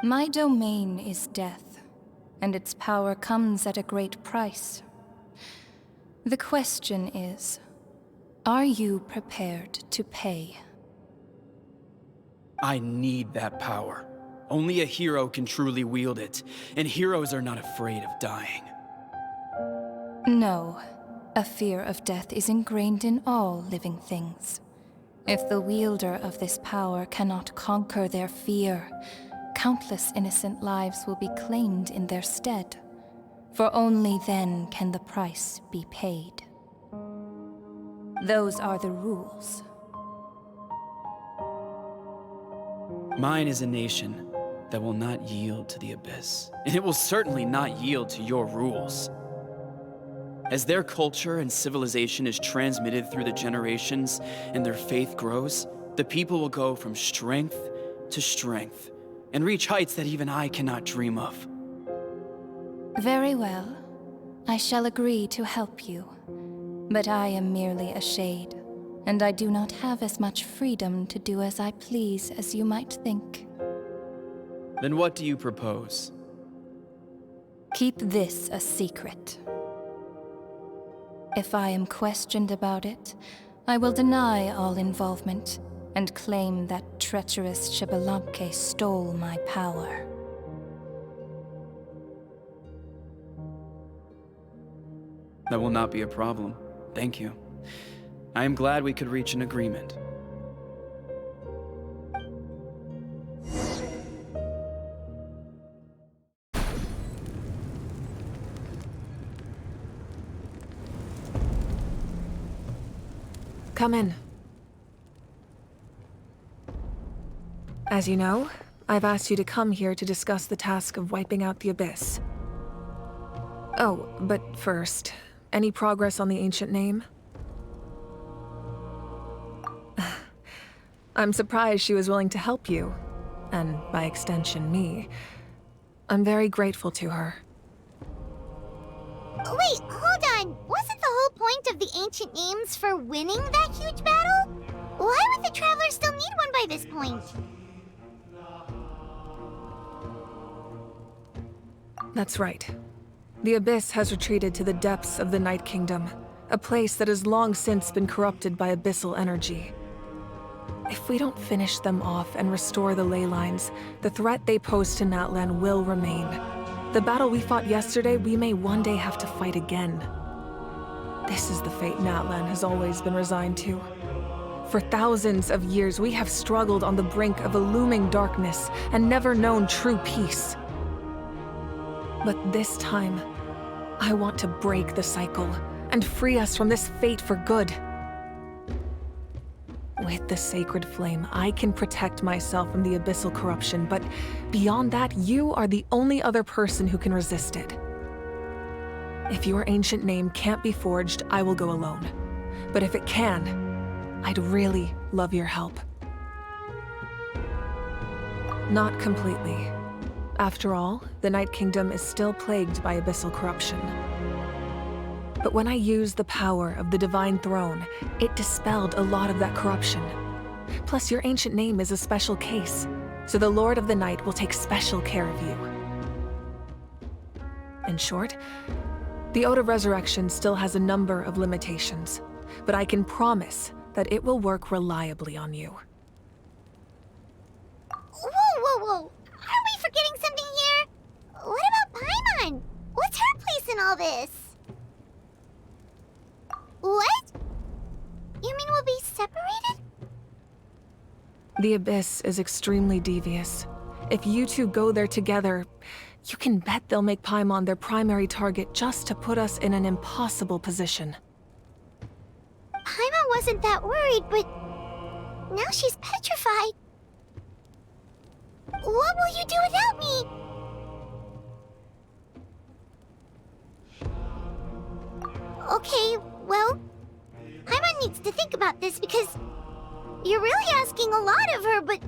My domain is death, and its power comes at a great price. The question is, are you prepared to pay? I need that power. Only a hero can truly wield it, and heroes are not afraid of dying. No, a fear of death is ingrained in all living things. If the wielder of this power cannot conquer their fear, countless innocent lives will be claimed in their stead, for only then can the price be paid. Those are the rules. Mine is a nation that will not yield to the Abyss, and it will certainly not yield to your rules. As their culture and civilization is transmitted through the generations and their faith grows, the people will go from strength to strength and reach heights that even I cannot dream of. Very well. I shall agree to help you. But I am merely a shade, and I do not have as much freedom to do as I please as you might think. Then what do you propose? Keep this a secret. If I am questioned about it, I will deny all involvement and claim that treacherous Shibalamke stole my power. That will not be a problem. Thank you. I am glad we could reach an agreement. Come in. As you know, I've asked you to come here to discuss the task of wiping out the Abyss. Oh, but first, any progress on the ancient name? I'm surprised she was willing to help you, and by extension, me. I'm very grateful to her. Wait, hold on. Wasn't the whole point of the ancient names for winning that huge battle? Why would the Travelers still need one by this point? That's right. The Abyss has retreated to the depths of the Night Kingdom, a place that has long since been corrupted by abyssal energy. If we don't finish them off and restore the ley lines, the threat they pose to Natlan will remain. The battle we fought yesterday, we may one day have to fight again. This is the fate Natlan has always been resigned to. For thousands of years, we have struggled on the brink of a looming darkness and never known true peace. But this time, I want to break the cycle and free us from this fate for good. With the sacred flame, I can protect myself from the abyssal corruption, but beyond that, you are the only other person who can resist it. If your ancient name can't be forged, I will go alone. But if it can, I'd really love your help. Not completely. After all, the Night Kingdom is still plagued by abyssal corruption. But when I used the power of the Divine Throne, it dispelled a lot of that corruption. Plus, your ancient name is a special case, so the Lord of the Night will take special care of you. In short, the Ode of Resurrection still has a number of limitations, but I can promise that it will work reliably on you. Whoa! Are we forgetting something here? What about Paimon? What's her place in all this? What? You mean we'll be separated? The Abyss is extremely devious. If you two go there together, you can bet they'll make Paimon their primary target just to put us in an impossible position. Paimon wasn't that worried, but now she's petrified. What will you do without me? Okay, well, Paimon needs to think about this because you're really asking a lot of her, but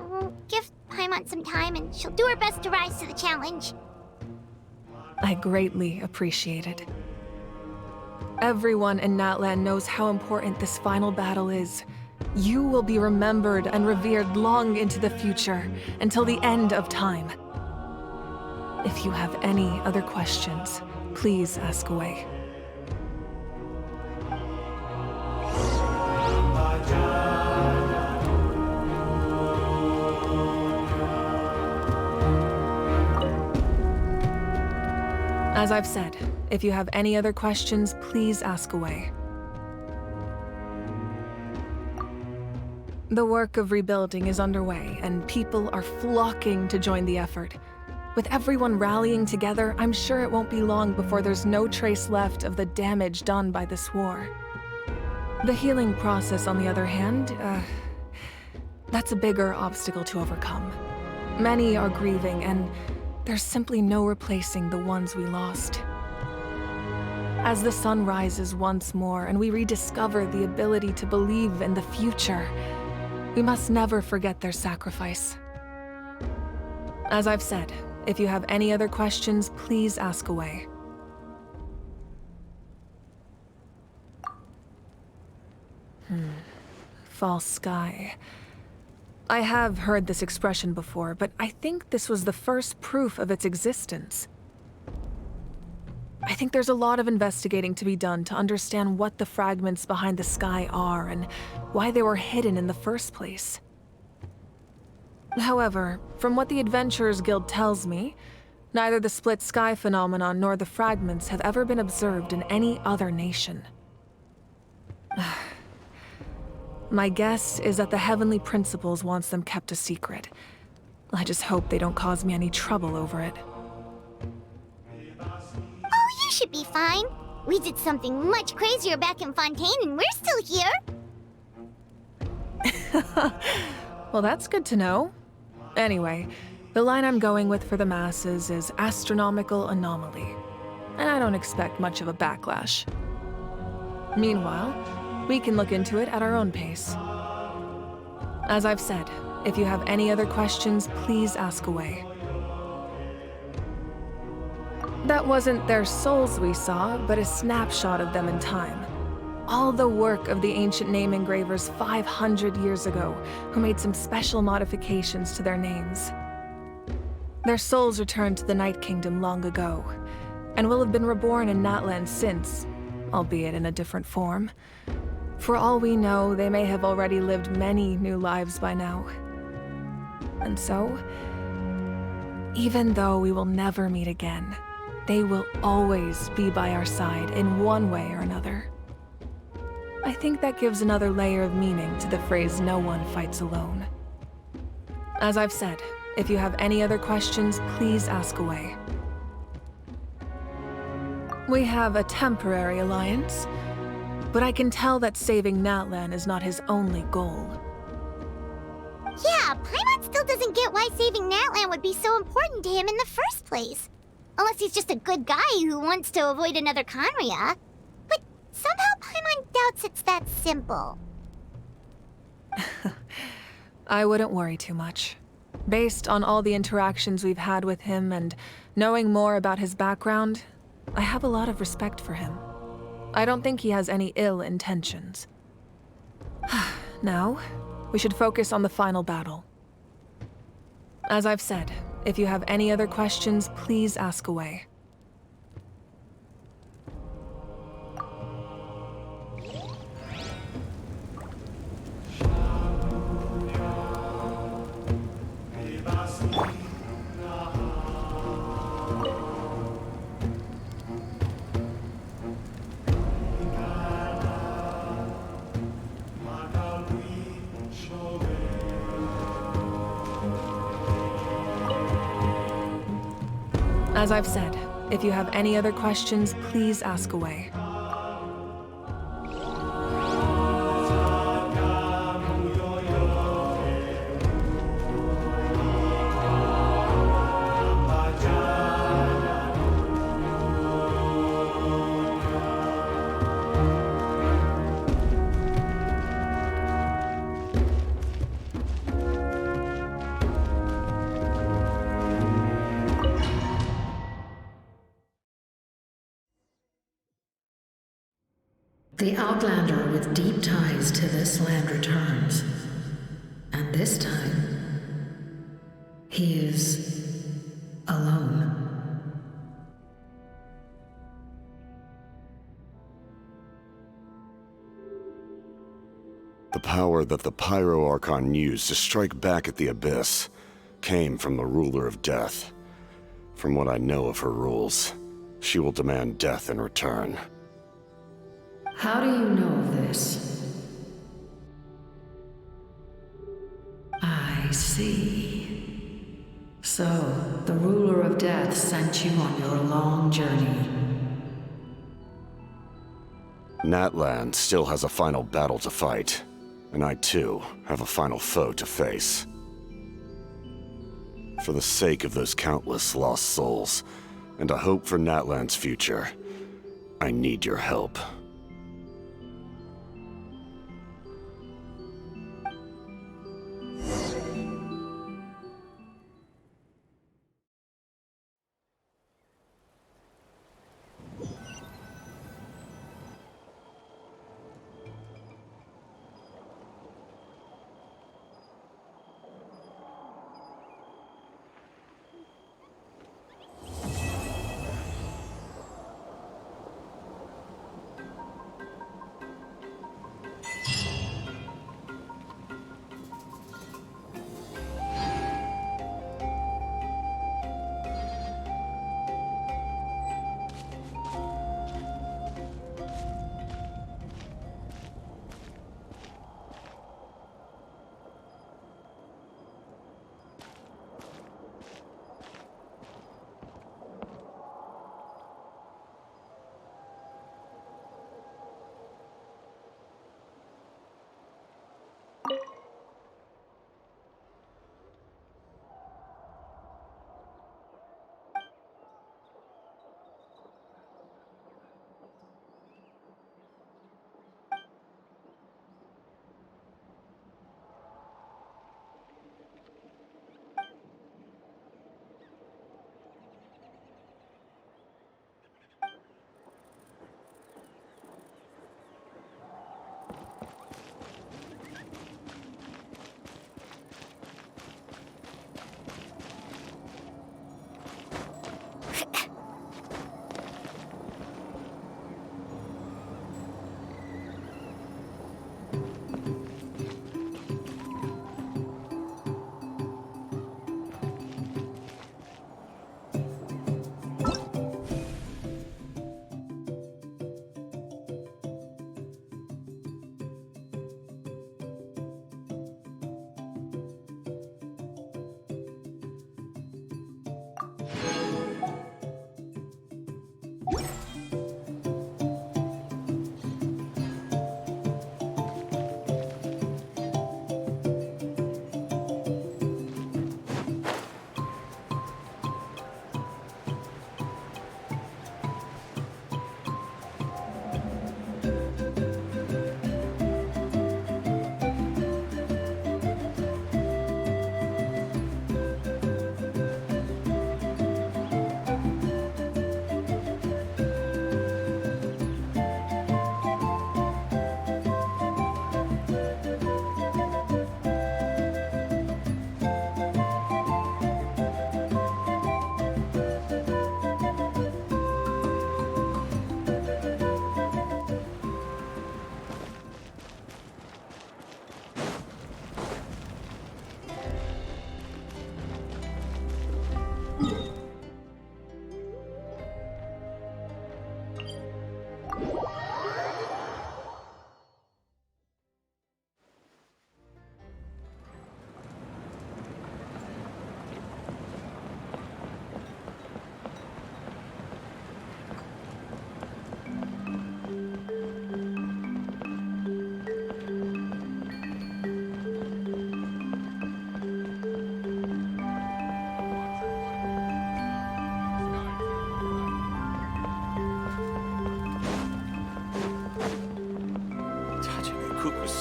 we'll give Paimon some time and she'll do her best to rise to the challenge. I greatly appreciate it. Everyone in Natlan knows how important this final battle is. You will be remembered and revered long into the future, until the end of time. If you have any other questions, please ask away. As I've said, if you have any other questions, please ask away. The work of rebuilding is underway, and people are flocking to join the effort. With everyone rallying together, I'm sure it won't be long before there's no trace left of the damage done by this war. The healing process, on the other hand, that's a bigger obstacle to overcome. Many are grieving, and there's simply no replacing the ones we lost. As the sun rises once more and we rediscover the ability to believe in the future, we must never forget their sacrifice. As I've said, if you have any other questions, please ask away. False sky. I have heard this expression before, but I think this was the first proof of its existence. I think there's a lot of investigating to be done to understand what the fragments behind the sky are and why they were hidden in the first place. However, from what the Adventurers Guild tells me, neither the split sky phenomenon nor the fragments have ever been observed in any other nation. My guess is that the Heavenly Principles wants them kept a secret. I just hope they don't cause me any trouble over it. Oh, you should be fine. We did something much crazier back in Fontaine and we're still here. Well, that's good to know. Anyway, the line I'm going with for the masses is astronomical anomaly, and I don't expect much of a backlash. Meanwhile, we can look into it at our own pace. As I've said, if you have any other questions, please ask away. That wasn't their souls we saw, but a snapshot of them in time. All the work of the ancient name engravers 500 years ago, who made some special modifications to their names. Their souls returned to the Night Kingdom long ago, and will have been reborn in Natlan since, albeit in a different form. For all we know, they may have already lived many new lives by now. And so, even though we will never meet again, they will always be by our side in one way or another. I think that gives another layer of meaning to the phrase, "No one fights alone." As I've said, if you have any other questions, please ask away. We have a temporary alliance, but I can tell that saving Natlan is not his only goal. Yeah, Paimon still doesn't get why saving Natlan would be so important to him in the first place. Unless he's just a good guy who wants to avoid another Conria. But somehow Paimon doubts it's that simple. I wouldn't worry too much. Based on all the interactions we've had with him and knowing more about his background, I have a lot of respect for him. I don't think he has any ill intentions. Now, we should focus on the final battle. As I've said, if you have any other questions, please ask away. As I've said, if you have any other questions, please ask away. The Outlander with deep ties to this land returns. And this time, he is alone. The power that the Pyro Archon used to strike back at the Abyss came from the Ruler of Death. From what I know of her rules, she will demand death in return. How do you know of this? I see. So, the Ruler of Death sent you on your long journey. Natlan still has a final battle to fight, and I too have a final foe to face. For the sake of those countless lost souls, and a hope for Natlan's future, I need your help.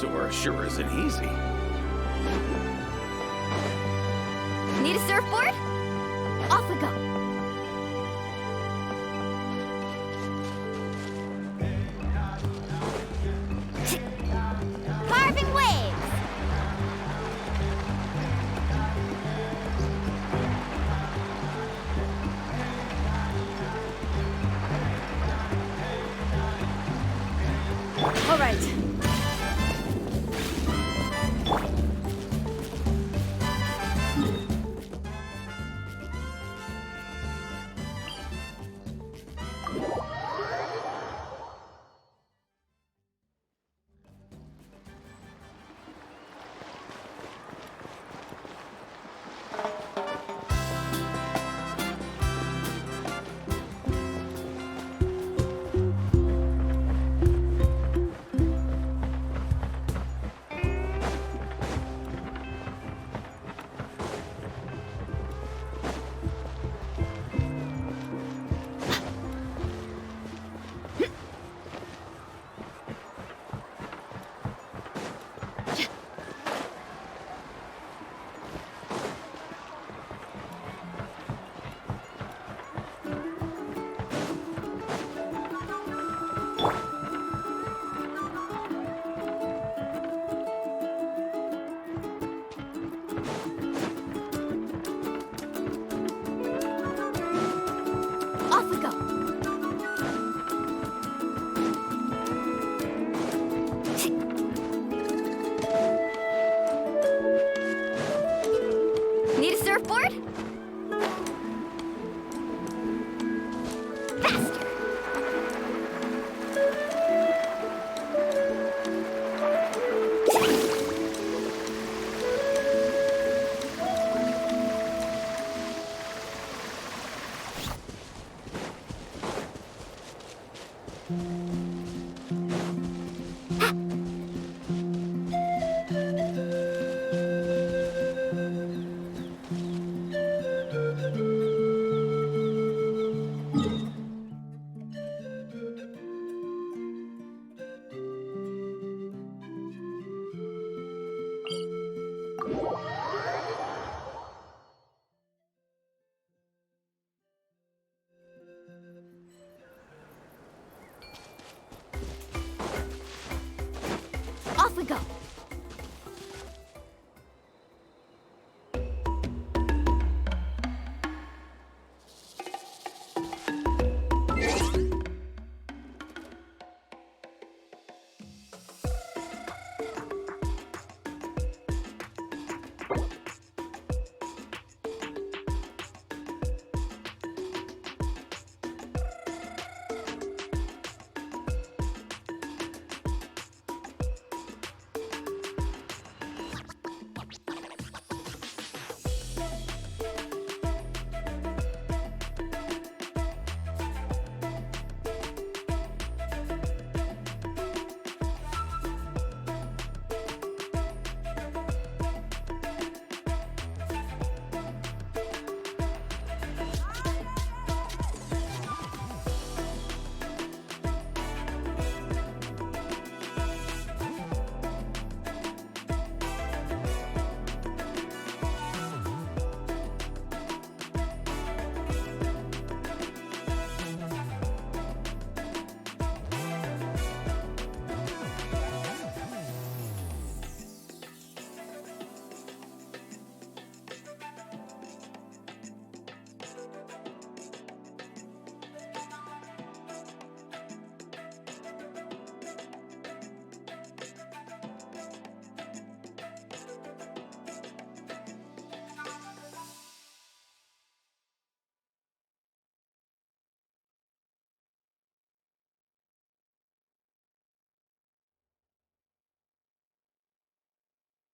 dinosaur sure isn't easy. Need a surfboard? Off we go. Carving waves! All right. Off we go! Need a surfboard? Faster! Off we go!